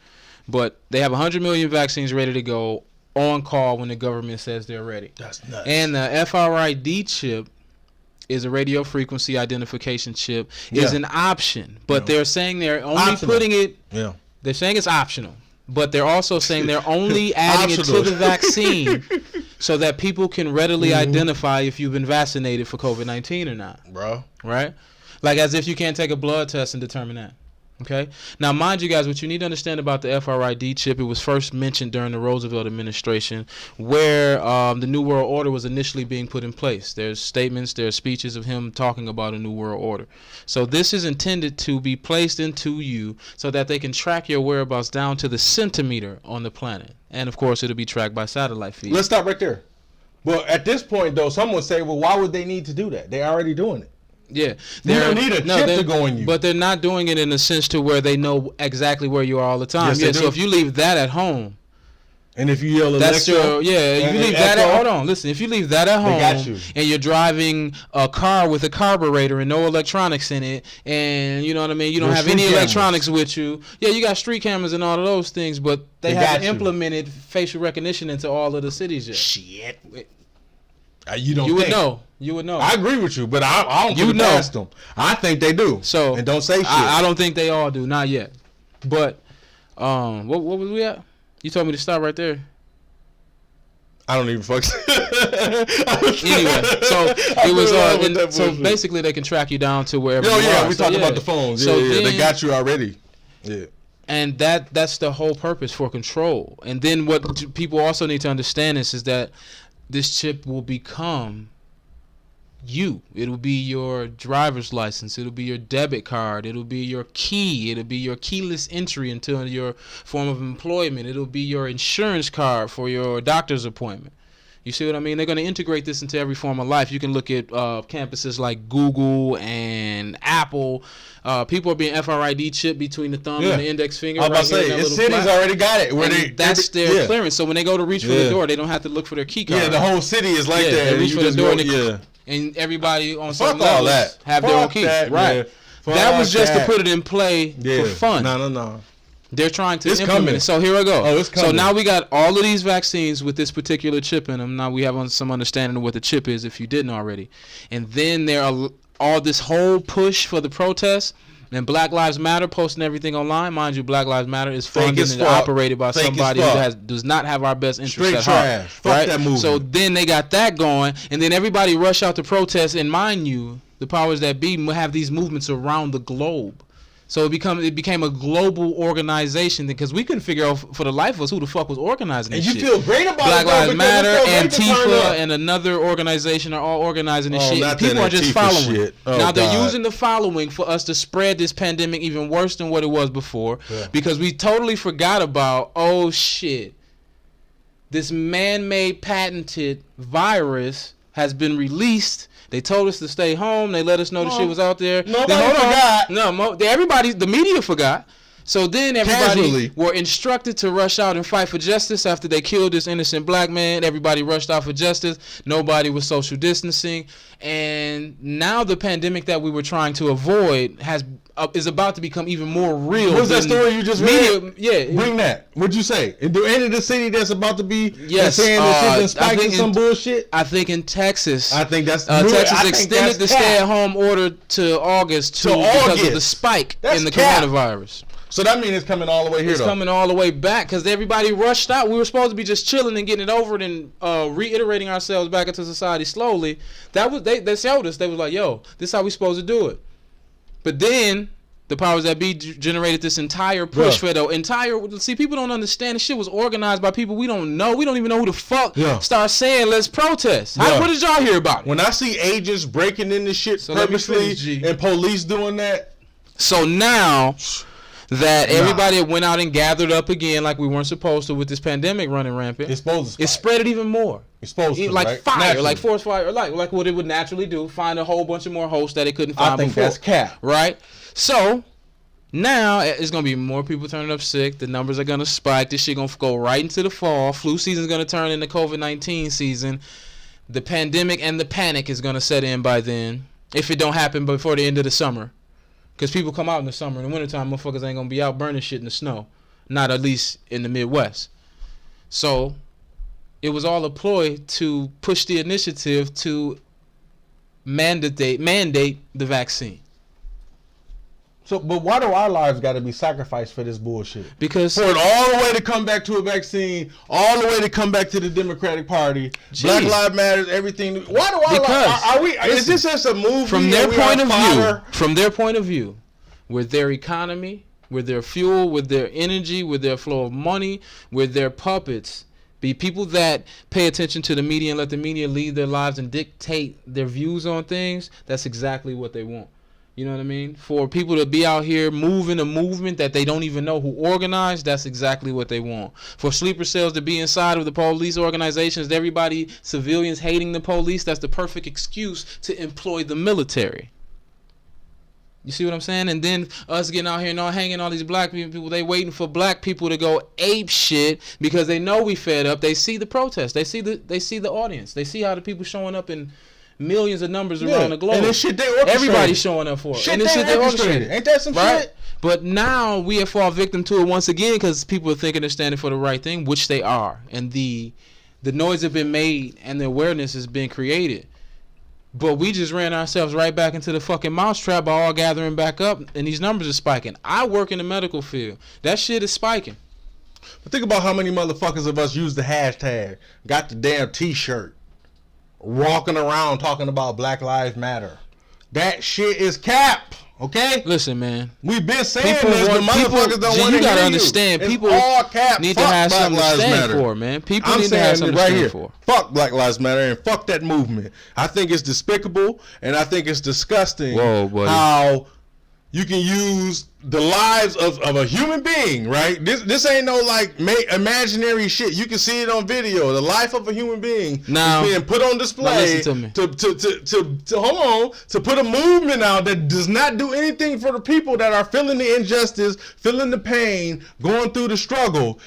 But they have 100 million vaccines ready to go on call when the government says they're ready. That's nuts. And the FRID chip is a radio frequency identification chip is an option, but they're saying they're only optional. putting it. Yeah. They're saying it's optional, but they're also saying they're only adding it to the vaccine so that people can readily identify if you've been vaccinated for COVID-19 or not. Bro. Right? Like as if you can't take a blood test and determine that. Okay. Now, mind you guys, what you need to understand about the FRID chip, it was first mentioned during the Roosevelt administration, where the New World Order was initially being put in place. There's statements, there's speeches of him talking about a New World Order. So this is intended to be placed into you so that they can track your whereabouts down to the centimeter on the planet. And of course, it'll be tracked by satellite feed. Let's stop right there. Well, at this point, though, some would say, well, why would they need to do that? They're already doing it. Yeah, they don't need a chip to go in you. But they're not doing it in a sense to where they know exactly where you are all the time. Yes, so if you leave that at home, and if you yell Alexa, if you leave that at, hold on, listen, if you leave that at home and you're driving a car with a carburetor and no electronics in it, and you know what I mean, you don't have any electronics with you. Yeah, you got street cameras and all of those things, but they haven't implemented facial recognition into all of the cities yet. Shit. You would know. I agree with you, but I don't put it past them. I think they do. So and don't say shit. I don't think they all do, not yet. But what was we at? You told me to stop right there. I don't even fuck. Anyway, so it was so basically they can track you down to wherever you are. We talked about the phones. They got you already. Yeah. And that's the whole purpose for control. And then what people also need to understand is that this chip will become you. It'll be your driver's license. It'll be your debit card. It'll be your key. It'll be your keyless entry into your form of employment. It'll be your insurance card for your doctor's appointment. You see what I mean? They're going to integrate this into every form of life. You can look at campuses like Google and Apple. People are being FRID chipped between the thumb and the index finger. I was about to say, cities already got it. That's their clearance. So when they go to reach for the door, they don't have to look for their key card. Yeah, the whole city is like that. They reach for the door and everybody on some levels have their own key. Right. That was just to put it in play for fun. No. They're trying to implement it. So here I go. Oh, it's coming. So now we got all of these vaccines with this particular chip in them. Now we have some understanding of what the chip is if you didn't already. And then there are all this whole push for the protests. And Black Lives Matter posting everything online. Mind you, Black Lives Matter is funded and operated by somebody who does not have our best interests at heart. Fuck that movement. So then they got that going. And then everybody rush out to protest. And mind you, the powers that be have these movements around the globe. So it became a global organization because we couldn't figure out for the life of us who the fuck was organizing this shit. And you feel great about Black Lives Matter, Antifa, and another organization are all organizing this shit. And people are just following. Now they're using the following for us to spread this pandemic even worse than what it was before because we totally forgot about, oh shit, this man-made patented virus has been released. They told us to stay home. They let us know the shit was out there. Nobody forgot. The media forgot. So then everybody were instructed to rush out and fight for justice after they killed this innocent black man. Everybody rushed out for justice. Nobody was social distancing. And now the pandemic that we were trying to avoid is about to become even more real. What's that story you just read? Yeah. Bring that. What'd you say? In any of the city that's about to be saying that shit's been spiking some bullshit? I think in Texas. I think that's Texas extended the stay-at-home order to August because of the spike in the coronavirus. So that means it's coming all the way here, It's coming all the way back because everybody rushed out. We were supposed to be just chilling and getting it over and reiterating ourselves back into society slowly. That was they showed us. They was like, yo, this is how we supposed to do it. But then the powers that be generated this entire push for see, people don't understand. This shit was organized by people we don't know. We don't even know who the fuck start saying, let's protest. What did y'all hear about it? When I see agents breaking in this shit purposely and police doing that. So now that everybody went out and gathered up again like we weren't supposed to with this pandemic running rampant. It's supposed to. It spread it even more. It's supposed to, like fire, naturally. Like forest fire, like what it would naturally do. Find a whole bunch of more hosts that it couldn't find before. I think that's cap. Right? So now it's gonna be more people turning up sick. The numbers are gonna spike. This shit gonna go right into the fall. Flu season's gonna turn into COVID-19 season. The pandemic and the panic is gonna set in by then if it don't happen before the end of the summer. Because people come out in the summer. In the wintertime, motherfuckers ain't going to be out burning shit in the snow. Not at least in the Midwest. So it was all a ploy to push the initiative to mandate the vaccine. So, but why do our lives got to be sacrificed for this bullshit? Because for it all the way to come back to a vaccine, all the way to come back to the Democratic Party, Black Lives Matter, everything. Why do our lives? Are we? Is this just a movie? From their point of view, from their point of view, with their economy, with their fuel, with their energy, with their flow of money, with their puppets, be people that pay attention to the media and let the media lead their lives and dictate their views on things. That's exactly what they want. You know what I mean? For people to be out here moving a movement that they don't even know who organized, that's exactly what they want. For sleeper cells to be inside of the police organizations, everybody, civilians hating the police, that's the perfect excuse to employ the military. You see what I'm saying? And then us getting out here and all hanging all these black people, they waiting for black people to go ape shit because they know we fed up. They see the protest. They see the audience. They see how the people showing up in millions of numbers around the globe. And this shit they orchestrated. Everybody's showing up for it. And this shit they orchestrated. Ain't that some shit? But now we have fallen victim to it once again because people are thinking they're standing for the right thing, which they are. And the noise has been made and the awareness has been created. But we just ran ourselves right back into the fucking mousetrap by all gathering back up, and these numbers are spiking. I work in the medical field. That shit is spiking. But think about how many motherfuckers of us use the hashtag, got the damn t-shirt, walking around talking about Black Lives Matter. That shit is cap. Okay? Listen, man. We've been saying this, but motherfuckers don't want to hear you. gotta understand, people need to have something to stand for, man. People need to have something to stand for. Fuck Black Lives Matter and fuck that movement. I think it's despicable and I think it's disgusting how you can use the lives of a human being, right? This ain't no like imaginary shit. You can see it on video. The life of a human being is being put on display to put a movement out that does not do anything for the people that are feeling the injustice, feeling the pain, going through the struggle.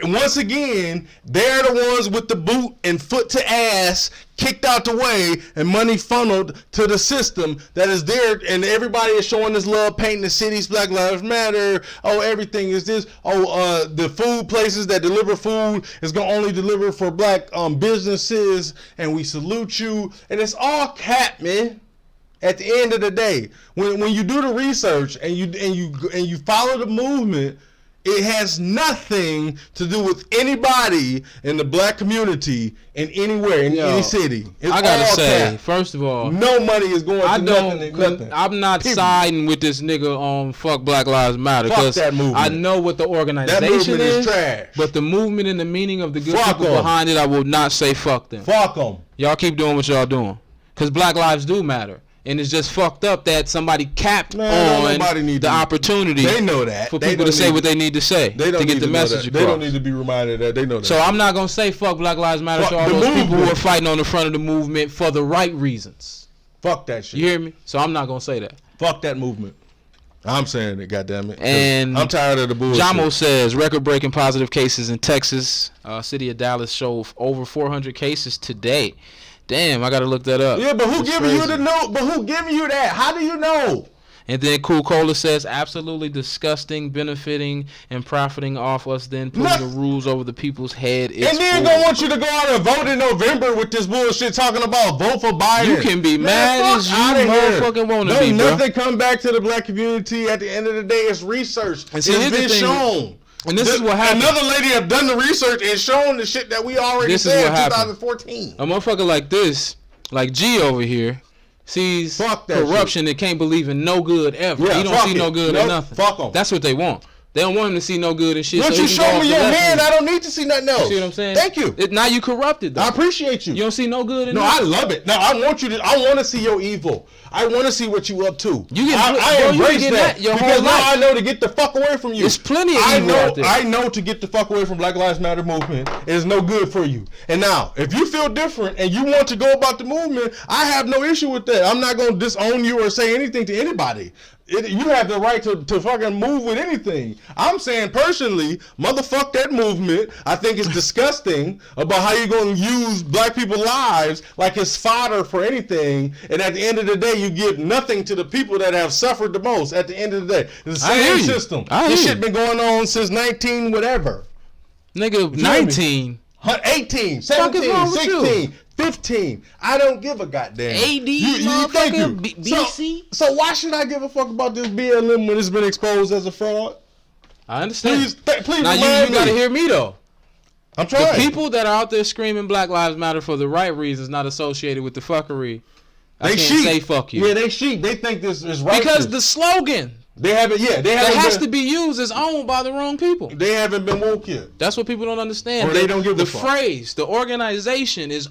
Once again, they're the ones with the boot and foot to ass kicked out the way and money funneled to the system that is there, and everybody is showing this love, painting the cities Black Lives Matter. Oh, everything is this. Oh, the food places that deliver food is gonna only deliver for black businesses, and we salute you. And it's all cap, man. At the end of the day, when you do the research and you follow the movement, it has nothing to do with anybody in the black community in anywhere, in any city. It's I gotta say, first of all, no money is going to nothing. I'm not siding with this nigga on fuck Black Lives Matter. Fuck that movement. I know what the organization that movement is trash. But the movement and the meaning of the good people behind it, I will not say fuck them. Fuck them. Y'all keep doing what y'all doing. Because black lives do matter. And it's just fucked up that somebody capped on the opportunity. They know that. For people to say what they need to say to get the message across. They don't need to be reminded that. They know that. So I'm not going to say fuck Black Lives Matter to all those people who are fighting on the front of the movement for the right reasons. Fuck that shit. You hear me? So I'm not going to say that. Fuck that movement. I'm saying it, goddammit. And I'm tired of the bullshit. Jamo says record-breaking positive cases in Texas. City of Dallas showed over 400 cases today. Damn, I gotta look that up. Yeah, but who giving you the note? But who giving you that? How do you know? And then Cool Cola says absolutely disgusting, benefiting and profiting off us, then putting the rules over the people's head. And then gonna want you to go out and vote in November with this bullshit talking about vote for Biden. You can be mad as you motherfucking want to be, bro. Nothing come back to the black community. At the end of the day, it's research. It's been shown. And this is what happened. Another lady have done the research and shown the shit that we already said in 2014. A motherfucker like this, like G over here, sees corruption and can't believe in no good ever. He don't see no good in nothing. Fuck him. That's what they want. They don't want him to see no good and shit. Once you show me your hand, I don't need to see nothing else. You see what I'm saying? Thank you. Now you corrupted though. I appreciate you. You don't see no good in nothing. No, I love it. No, I want you to. I want to see your evil. I want to see what you up to. I embrace that because now I know to get the fuck away from you. There's plenty of evil out there. I know to get the fuck away from Black Lives Matter movement is no good for you. And now, if you feel different and you want to go about the movement, I have no issue with that. I'm not going to disown you or say anything to anybody. You have the right to fucking move with anything. I'm saying personally, motherfuck that movement. I think it's disgusting about how you're going to use black people's lives like it's fodder for anything. And at the end of the day, you give nothing to the people that have suffered the most. At the end of the day, it's the same system. This shit been going on since 19 whatever. Nigga, 19. 18, 17, 16, 15. I don't give a goddamn. AD, motherfucker, BC. So why should I give a fuck about this BLM when it's been exposed as a fraud? I understand. Please now you gotta hear me though. I'm trying. The people that are out there screaming Black Lives Matter for the right reasons, not associated with the fuckery, I can't say fuck you. Yeah, they sheep. They think this is right. Because the slogan that has to be used is owned by the wrong people. They haven't been woke yet. That's what people don't understand. Or they don't give the a fuck. phrase, the organization is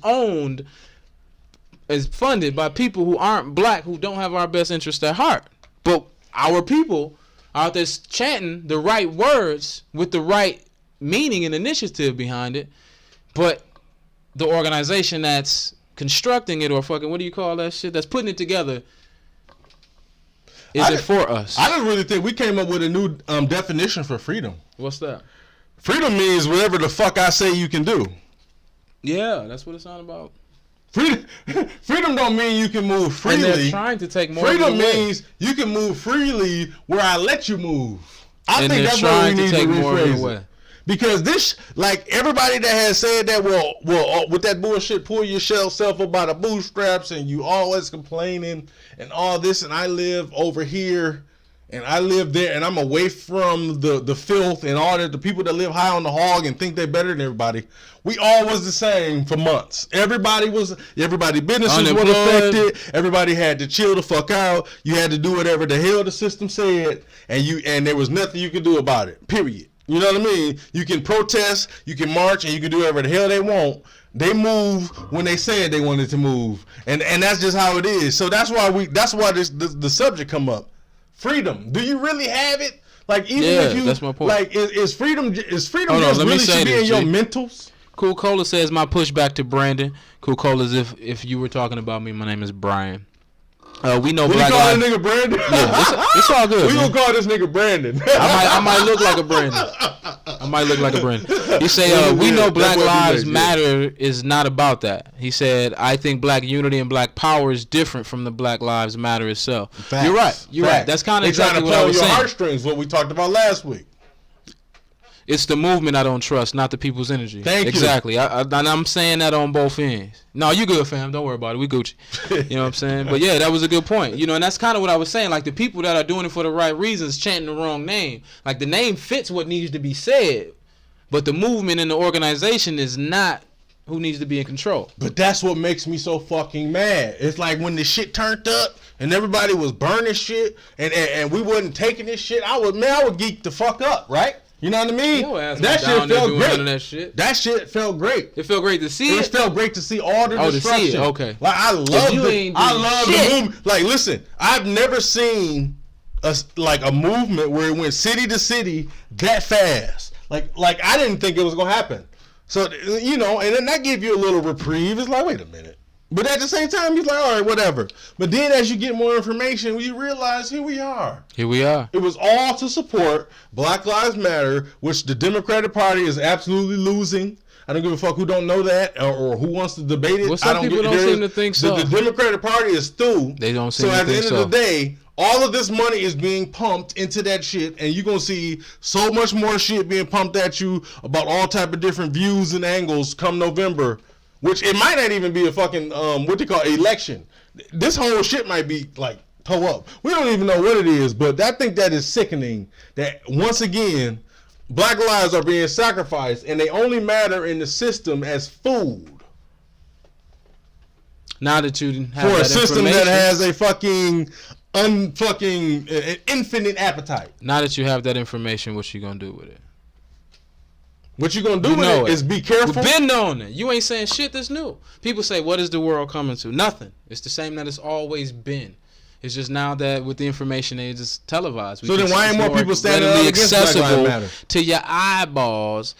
funded by people who aren't black, who don't have our best interest at heart. But our people are out there chanting the right words with the right meaning and initiative behind it, but the organization that's constructing it, or fucking, what do you call that shit, that's putting it together, isn't for us. I just really think we came up with a new definition for freedom. What's that? Freedom means whatever the fuck I say you can do. Yeah, that's what it's all about. Freedom don't mean you can move freely. And they're trying to take more freedom of it away. means you can move freely where I let you move. I and think they're that's trying what we to need take to more of it rephrase away. it. Because this, like everybody that has said that, will with that bullshit, pull yourself up by the bootstraps, and you always complaining and all this, and I live over here, and I live there, and I'm away from the filth and all that. The people that live high on the hog and think they're better than everybody. We all was the same for months. Everybody businesses were affected. Everybody had to chill the fuck out. You had to do whatever the hell the system said, and there was nothing you could do about it. Period. You know what I mean? You can protest, you can march, and you can do whatever the hell they want. They move when they said they wanted to move, and that's just how it is. So that's why the subject come up. Freedom. Do you really have it? Like even if you, that's my point. Like is freedom just let really me say should be this, in your G. mentals? Cool Cola says my pushback to Brandon. Cool Cola is if you were talking about me, my name is Brian. We know Black Lives. Lives. Nigga Brandon? Yeah, it's all good. We gonna call this nigga Brandon. I might look like a Brandon. He say we know Black Lives Matter is not about that. He said I think black unity and black power is different from the Black Lives Matter itself. Facts. You're right. That's kind of exactly what I was saying. Your saying. heartstrings, what we talked about last week. It's the movement I don't trust, not the people's energy. Thank you. Exactly. I'm saying that on both ends. No, you good, fam. Don't worry about it. We Gucci. You know what I'm saying? But yeah, that was a good point. You know, and that's kind of what I was saying. Like the people that are doing it for the right reasons, chanting the wrong name. Like the name fits what needs to be said, but the movement and the organization is not who needs to be in control. But that's what makes me so fucking mad. It's like when the shit turned up and everybody was burning shit and we wasn't taking this shit. I would geek the fuck up, right? You know what I mean? That shit felt great. That shit felt great. It felt great to see it. It felt great to see all the destruction. To see it. Okay. Like I love the movement. Like listen, I've never seen a movement where it went city to city that fast. Like I didn't think it was gonna happen. So you know, and then that gave you a little reprieve. It's like, wait a minute. But at the same time, he's like, all right, whatever. But then as you get more information, you realize, here we are. Here we are. It was all to support Black Lives Matter, which the Democratic Party is absolutely losing. I don't give a fuck who don't know that or who wants to debate it. Well, some people don't seem to think so. The Democratic Party is through. They don't seem to think so. So at the end of the day, all of this money is being pumped into that shit, and you're going to see so much more shit being pumped at you about all type of different views and angles come November. Which it might not even be a fucking election. This whole shit might be like toe up. We don't even know what it is, but I think that is sickening. That once again, black lives are being sacrificed, and they only matter in the system as food. Now that you have for a system that has a fucking an infinite appetite. Now that you have that information, what you gonna do with it? What you gonna do with it is be careful. We've been knowing it. You ain't saying shit that's new. People say, what is the world coming to? Nothing. It's the same that it's always been. It's just now that with the information they just televised. So then why ain't more people standing up against Black Lives Matter? To your eyeballs.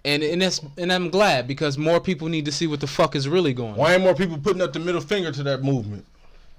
And I'm glad because more people need to see what the fuck is really going on. Why ain't more people putting up the middle finger to that movement?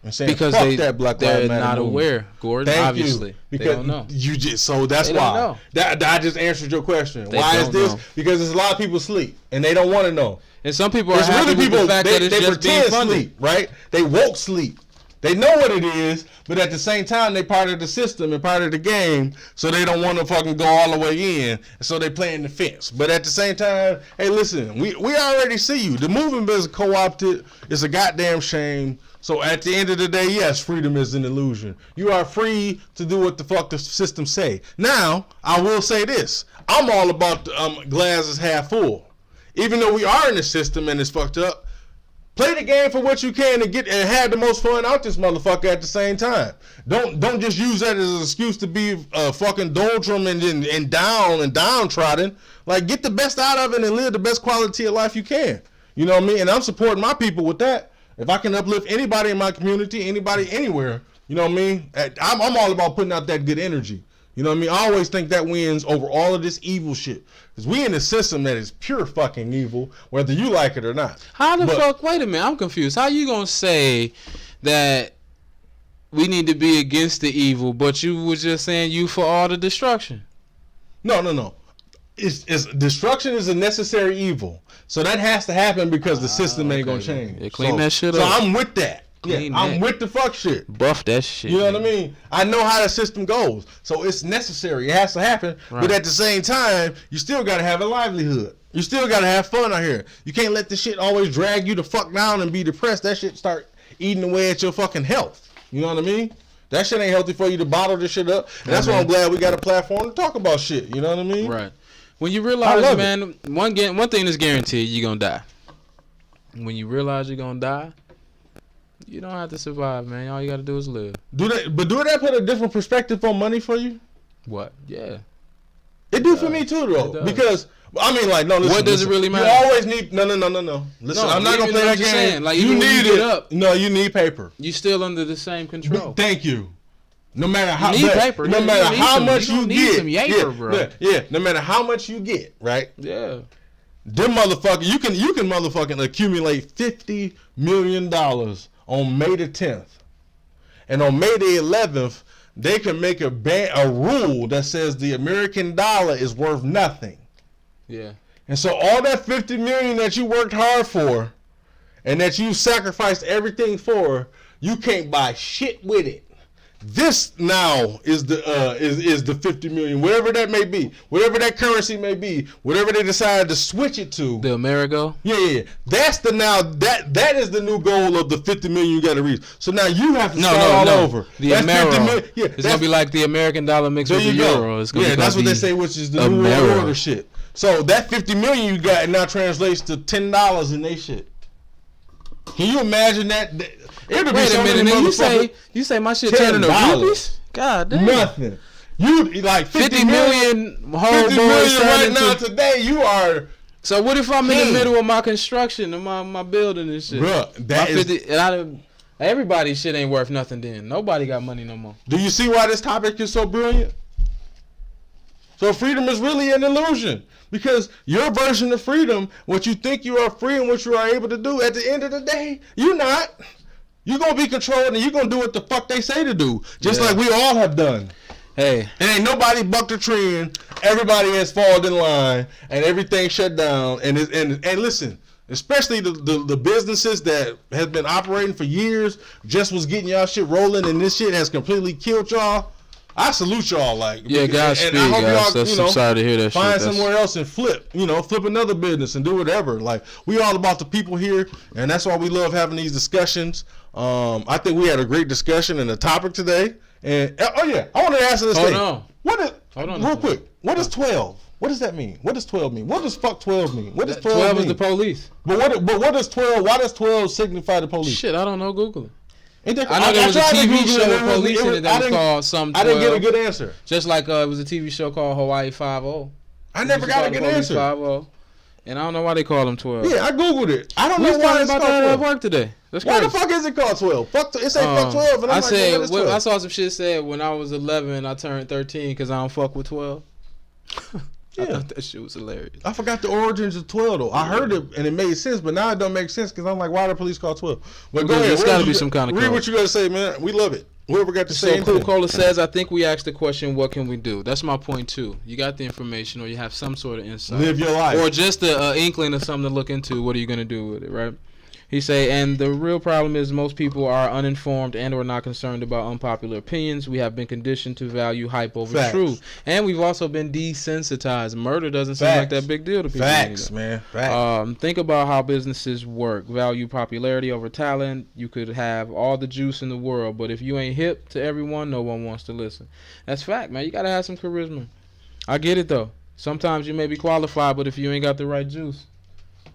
And saying, because fuck that Black Lives Matter they're not aware, Gordon. Thank obviously, you. Because they don't know. You just that's they why. Don't know. That I just answered your question. They why is this? know. Because there's a lot of people sleep and they don't want to know. And some people are happy with the fact that it's just being funded. Sleep, right? They woke sleep. They know what it is, but at the same time, they part of the system and part of the game, so they don't want to fucking go all the way in, so they playing the fence. But at the same time, hey, listen, we already see you. The movement is co-opted. It's a goddamn shame. So at the end of the day, yes, freedom is an illusion. You are free to do what the fuck the system say. Now, I will say this. I'm all about the glass is half full. Even though we are in the system and it's fucked up, play the game for what you can and have the most fun out this motherfucker at the same time. Don't just use that as an excuse to be fucking doldrum and downtrodden. Like, get the best out of it and live the best quality of life you can. You know what I mean? And I'm supporting my people with that. If I can uplift anybody in my community, anybody anywhere, you know what I mean? I'm all about putting out that good energy. You know what I mean? I always think that wins over all of this evil shit. Because we in a system that is pure fucking evil, whether you like it or not. How the fuck? Wait a minute. I'm confused. How you going to say that we need to be against the evil, but you were just saying you for all the destruction? No. It's destruction is a necessary evil. So that has to happen because the system ain't going to change. Yeah, clean that shit up. So I'm with that. I'm with the fuck shit. Buff that shit. You know what I mean? I know how the system goes. So it's necessary. It has to happen. Right. But at the same time, you still got to have a livelihood. You still got to have fun out here. You can't let this shit always drag you the fuck down and be depressed. That shit start eating away at your fucking health. You know what I mean? That shit ain't healthy for you to bottle this shit up. And that's why I'm glad we got a platform to talk about shit. You know what I mean? Right. When you realize, man, one thing is guaranteed, you're going to die. When you realize you're going to die, you don't have to survive, man. All you got to do is live. Do that put a different perspective on money for you? What? Yeah. It do for me too, though. Because, I mean, like, no, listen. What does it really matter? You always need, no. Listen, I'm not going to play that game. Saying, like, you need it. No, you need paper. You still under the same control. Thank you. No matter how you need paper. No matter how much you get. Some yaper, bro. Yeah, no matter how much you get, right? Yeah. Them motherfuckers, you can motherfucking accumulate $50 million on May the 10th. And on May the 11th, they can make a rule that says the American dollar is worth nothing. Yeah. And so all that $50 million that you worked hard for and that you sacrificed everything for, you can't buy shit with it. This now is the 50 million, whatever that may be, whatever that currency may be, whatever they decide to switch it to. The Amerigo? Yeah. That's that is the new goal of the 50 million you got to reach. So now you have to start all over. The Amerigo. It's gonna be like the American dollar mixed with the euro. It's gonna be that's what they say, which is the new world order shit. So that 50 million you got now translates to $10 in they shit. Can you imagine that? Wait a minute, nigga. You say my shit turning to rupees? God damn. Nothing. You like 50 million whole 50 million right now today. You are. So what if I'm in the middle of my construction of my building and shit? Bruh, that is. Everybody's shit ain't worth nothing then. Nobody got money no more. Do you see why this topic is so brilliant? So freedom is really an illusion. Because your version of freedom, what you think you are free and what you are able to do, at the end of the day, you're not. You're going to be controlled and you're going to do what the fuck they say to do. Just like we all have done. Hey. And ain't nobody bucked the trend. Everybody has fallen in line and everything shut down. And listen, especially the businesses that have been operating for years, just was getting y'all shit rolling and this shit has completely killed y'all. I salute y'all, like. Yeah, Godspeed, guys. I'm sorry to hear that shit. Find somewhere else and flip another business and do whatever. Like, we all about the people here, and that's why we love having these discussions. I think we had a great discussion and a topic today. And I want to answer this thing. Hold on. Real quick. What is 12? What does that mean? What does 12 mean? What does fuck 12 mean? What does 12 mean? 12 is the police. But what does 12? Why does 12 signify the police? Shit, I don't know. Google it. I know there was a TV show with police in it that was called some 12. I didn't get a good answer. Just like it was a TV show called Hawaii 5-0. I never got a good answer. 5-0. And I don't know why they call them 12. Yeah, I Googled it. I don't know why it's called 12. At work today. That's why the fuck is it called 12? It say fuck 12. And I'm like, said, what is 12? I saw some shit said when I was 11, I turned 13 because I don't fuck with 12. I thought that shit was hilarious. I forgot the origins of 12 though. I heard it and it made sense, but now it don't make sense because I'm like, why the police call 12? But go ahead. There's got to be some kind of read what you got to say, man. We love it. Whoever got to say. So Cool Cola says, I think we asked the question, what can we do? That's my point too. You got the information or you have some sort of insight. Live your life. Or just an inkling of something to look into. What are you going to do with it, right? He say, and the real problem is most people are uninformed and or not concerned about unpopular opinions. We have been conditioned to value hype over truth. And we've also been desensitized. Murder doesn't seem like that big deal to people. Facts, man. Facts. Think about how businesses work. Value popularity over talent. You could have all the juice in the world, but if you ain't hip to everyone, no one wants to listen. That's fact, man. You got to have some charisma. I get it, though. Sometimes you may be qualified, but if you ain't got the right juice,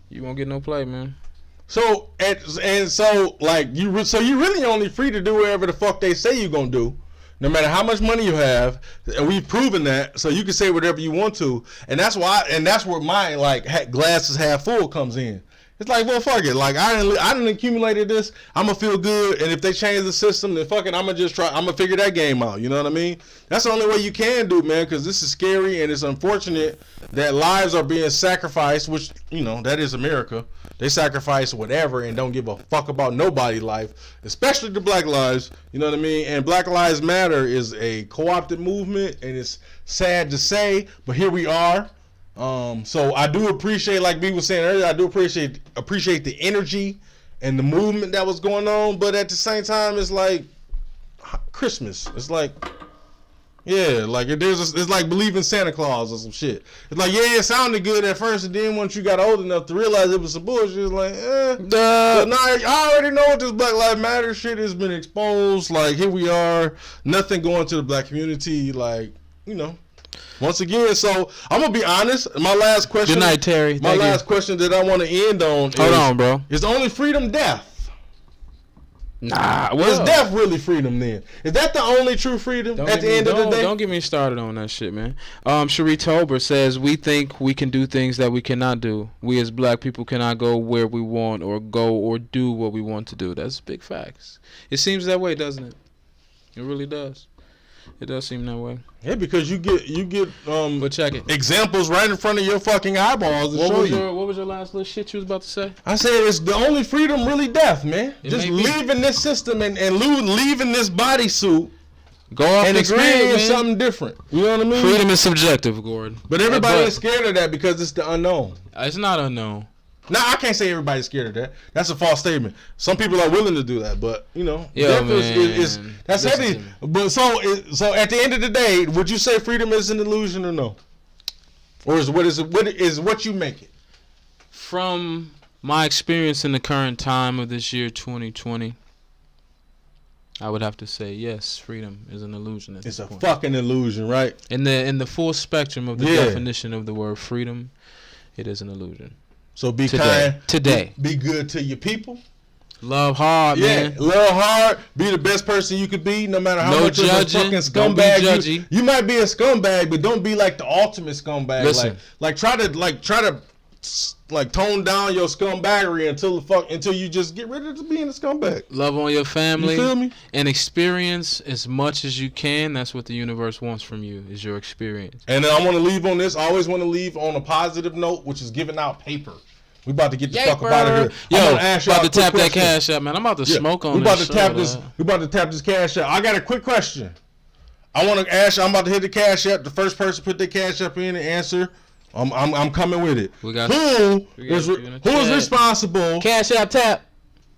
you won't get no play, man. So you really only free to do whatever the fuck they say you're gonna do, no matter how much money you have, and we've proven that. So you can say whatever you want to, and that's where my glasses half full comes in. It's like, well, fuck it. Like I didn't accumulated this. I'm gonna feel good, and if they change the system, then fuck it. I'm gonna figure that game out. You know what I mean? That's the only way you can do, man. Because this is scary, and it's unfortunate that lives are being sacrificed. Which that is America. They sacrifice whatever and don't give a fuck about nobody's life, especially the black lives. You know what I mean? And Black Lives Matter is a co-opted movement, and it's sad to say, but here we are. So I do appreciate, like we were saying earlier, I do appreciate the energy and the movement that was going on, but at the same time, it's like Christmas. It's like, yeah, like it's like believing Santa Claus or some shit. It's like, yeah, it sounded good at first, and then once you got old enough to realize it was some bullshit, it's like, But now I already know what this Black Lives Matter shit has been exposed. Like, here we are, nothing going to the black community, like, once again. So I'm gonna be honest. My last question. Good night, Terry. My last question that I want to end on. Hold on, bro. Is only freedom death? Nah. Is death really freedom then? Is that the only true freedom at the end of the day? Don't get me started on that shit, man. Cherie Tolbert says, we think we can do things that we cannot do. We as black people cannot go where we want or go or do what we want to do. That's big facts. It seems that way, doesn't it? It really does. It does seem that way. Yeah, because you get but check it. Examples right in front of your fucking eyeballs to show you. What was your last little shit you was about to say? I said it's the only freedom really death, man. Just leaving this system and leaving this bodysuit. Go off and the experience something different. You know what I mean? Freedom is subjective, Gordon. But everybody is scared of that because it's the unknown. It's not unknown. No, I can't say everybody's scared of that. That's a false statement. Some people are willing to do that, but death that's heavy. But so at the end of the day, would you say freedom is an illusion or no? Or is what you make it? From my experience in the current time of this year 2020, I would have to say yes, freedom is an illusion. It's a fucking illusion, right? In the full spectrum of the definition of the word freedom, it is an illusion. So be kind. Today. Be good to your people. Love hard, man. Love hard. Be the best person you could be, no matter how much judging, of a fucking scumbag you might be a scumbag, but don't be like the ultimate scumbag. Listen. Like try to tone down your scumbaggery until you just get rid of being a scumbag. Love on your family. You feel me? And experience as much as you can. That's what the universe wants from you, is your experience. And then I want to leave on this. I always want to leave on a positive note, which is giving out paper. We about to get the fuck up out of here. Yo, about to tap that cash out, man. I'm about to smoke on this. We about to tap this cash out. I got a quick question. I want to ask. I'm about to hit the cash app. The first person put their cash up in and answer. I'm coming with it. Who is responsible? Cash app tap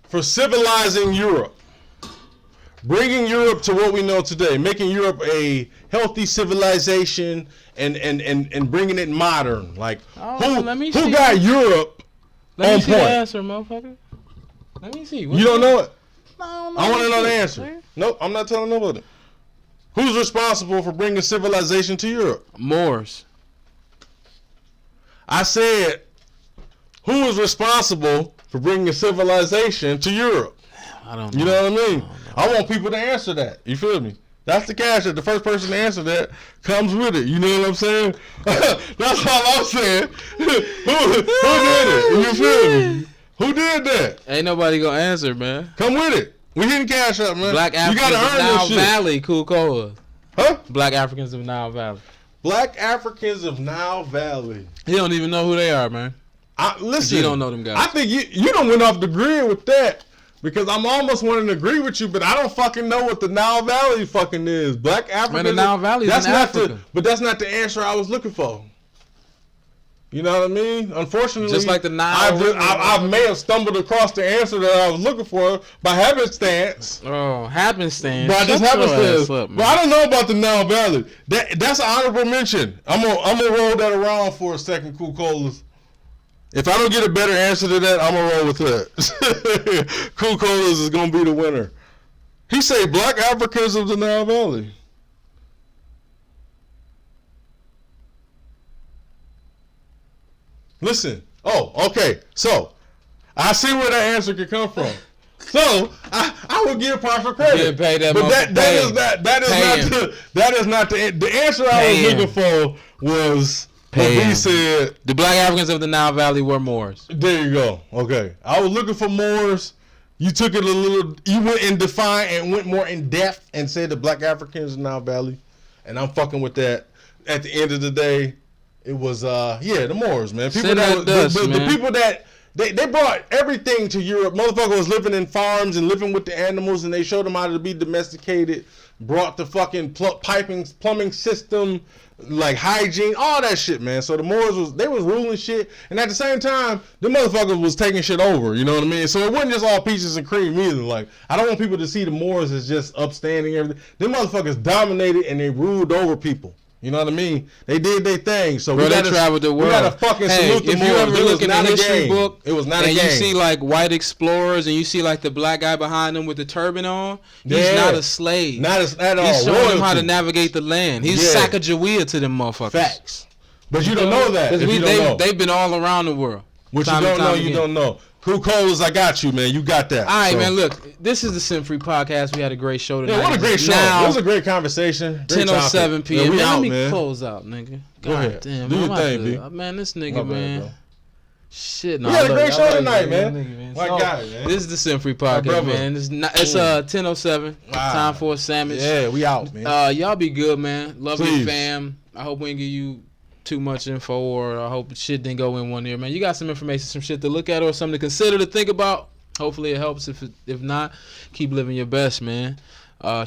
for civilizing Europe, bringing Europe to what we know today, making Europe a healthy civilization, and bringing it modern. Like who got Europe? Let me see the answer, motherfucker. Let me see. You don't know it? No, I want to know the answer. Nope, I'm not telling nobody. Who's responsible for bringing civilization to Europe? Moors. I said, who is responsible for bringing civilization to Europe? I don't know. You know what I mean? I want people to answer that. You feel me? That's the cash. The first person to answer that comes with it. You know what I'm saying? That's all I'm saying. Who did it? You feel me? Who did that? Ain't nobody gonna answer, man. Come with it. We hitting cash up, man. Black Africans of Nile Valley, cool cola. Huh? Black Africans of Nile Valley. Black Africans of Nile Valley. He don't even know who they are, man. Listen, you don't know them guys. I think you don't went off the grid with that. Because I'm almost wanting to agree with you, but I don't fucking know what the Nile Valley fucking is. Black Africans. Man, the Nile Valley is in Africa. But that's not the answer I was looking for. You know what I mean? Unfortunately, just like the I may have stumbled across the answer that I was looking for by happenstance. Oh, happenstance! But I just happenstance. But I don't know about the Nile Valley. That's an honorable mention. I'm gonna roll that around for a second, Cool Colas. If I don't get a better answer to that, I'm gonna roll with that. Cool Colas is gonna be the winner. He say black Africans of the Nile Valley. Listen. Oh, okay. So I see where that answer could come from. So I will give partial credit. Pay that but that is not the answer I was looking for was what we said. The black Africans of the Nile Valley were Moors. There you go. Okay. I was looking for Moors. You took it a little. You went in defined and went more in depth and said the black Africans of the Nile Valley, and I'm fucking with that. At the end of the day, it was the Moors, man. People the people that they brought everything to Europe. Motherfucker was living in farms and living with the animals, and they showed them how to be domesticated. Brought the fucking plumbing system, like hygiene, all that shit, man. So the Moors was ruling shit, and at the same time, the motherfuckers was taking shit over. You know what I mean? So it wasn't just all peaches and cream either. Like, I don't want people to see the Moors as just upstanding everything. Them motherfuckers dominated and they ruled over people. You know what I mean? They did their thing. So we gotta travel the world. We gotta fucking salute the Moors. If you look in the history book, it was not a game. And you see like white explorers, and you see like the black guy behind them with the turban on. He's not a slave. Not at all. He's showing them how to navigate the land. He's Sacagawea to them motherfuckers. Facts. But you don't know that. They've been all around the world. What you don't know, you don't know. Cool Colas, I got you, man. You got that. All right, man. Look, this is the SimpFree podcast. We had a great show tonight. Yeah, what a great show. It was a great conversation. 10:07 p.m. Yeah, Let me close out, nigga. Go ahead. Damn, do your thing, B. Man, this nigga, man. Shit, no. We had a great show tonight, man. I got it, man. This is the SimpFree podcast, man. It's 10:07. Time for a sandwich. Yeah, we out, man. Y'all be good, man. Love your fam. I hope we didn't give you too much info, or I hope shit didn't go in one ear, man. You got some information, some shit to look at, or something to consider, to think about. Hopefully it helps. If not, keep living your best, man.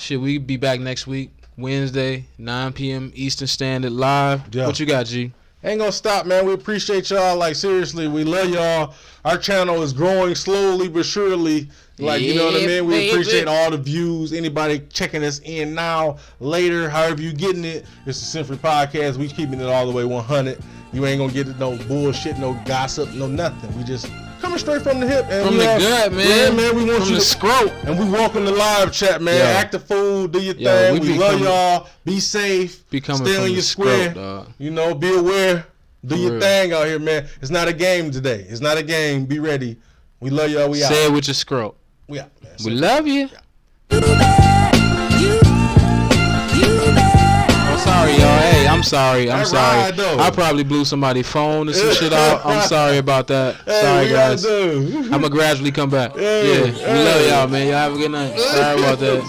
We be back next week, Wednesday, 9 p.m. Eastern Standard live. Yeah. What you got, G? Ain't gonna stop, man. We appreciate y'all. Like, seriously, we love y'all. Our channel is growing slowly but surely. Like, you know what I mean? We appreciate all the views. Anybody checking us in now, later, however you getting it. It's the SimpFree podcast. We keeping it all the way 100. You ain't gonna get no bullshit, no gossip, no nothing. We just coming straight from the hip. And from the gut, man. Yeah, man. We want from you the scrote. And we welcome the live chat, man. Act the fool, do your thing. We love y'all. Be safe. Stay on your square. Dog. You know, be aware. Do your thing out here, man. It's not a game today. It's not a game. Be ready. We love y'all. We out. Say it with your scrote. We out, man. We love you. I'm sorry, y'all. Hey, I'm sorry. I probably blew somebody's phone and some shit out. I'm sorry about that. Sorry, guys. I'm going to gradually come back. Yeah. We love y'all, man. Y'all have a good night. Sorry about that.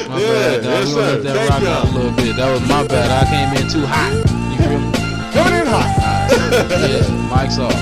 My bad, dog. We going to let that rock out a little bit. That was my bad. I came in too hot. You feel me? Coming in hot. Yeah, mic's off.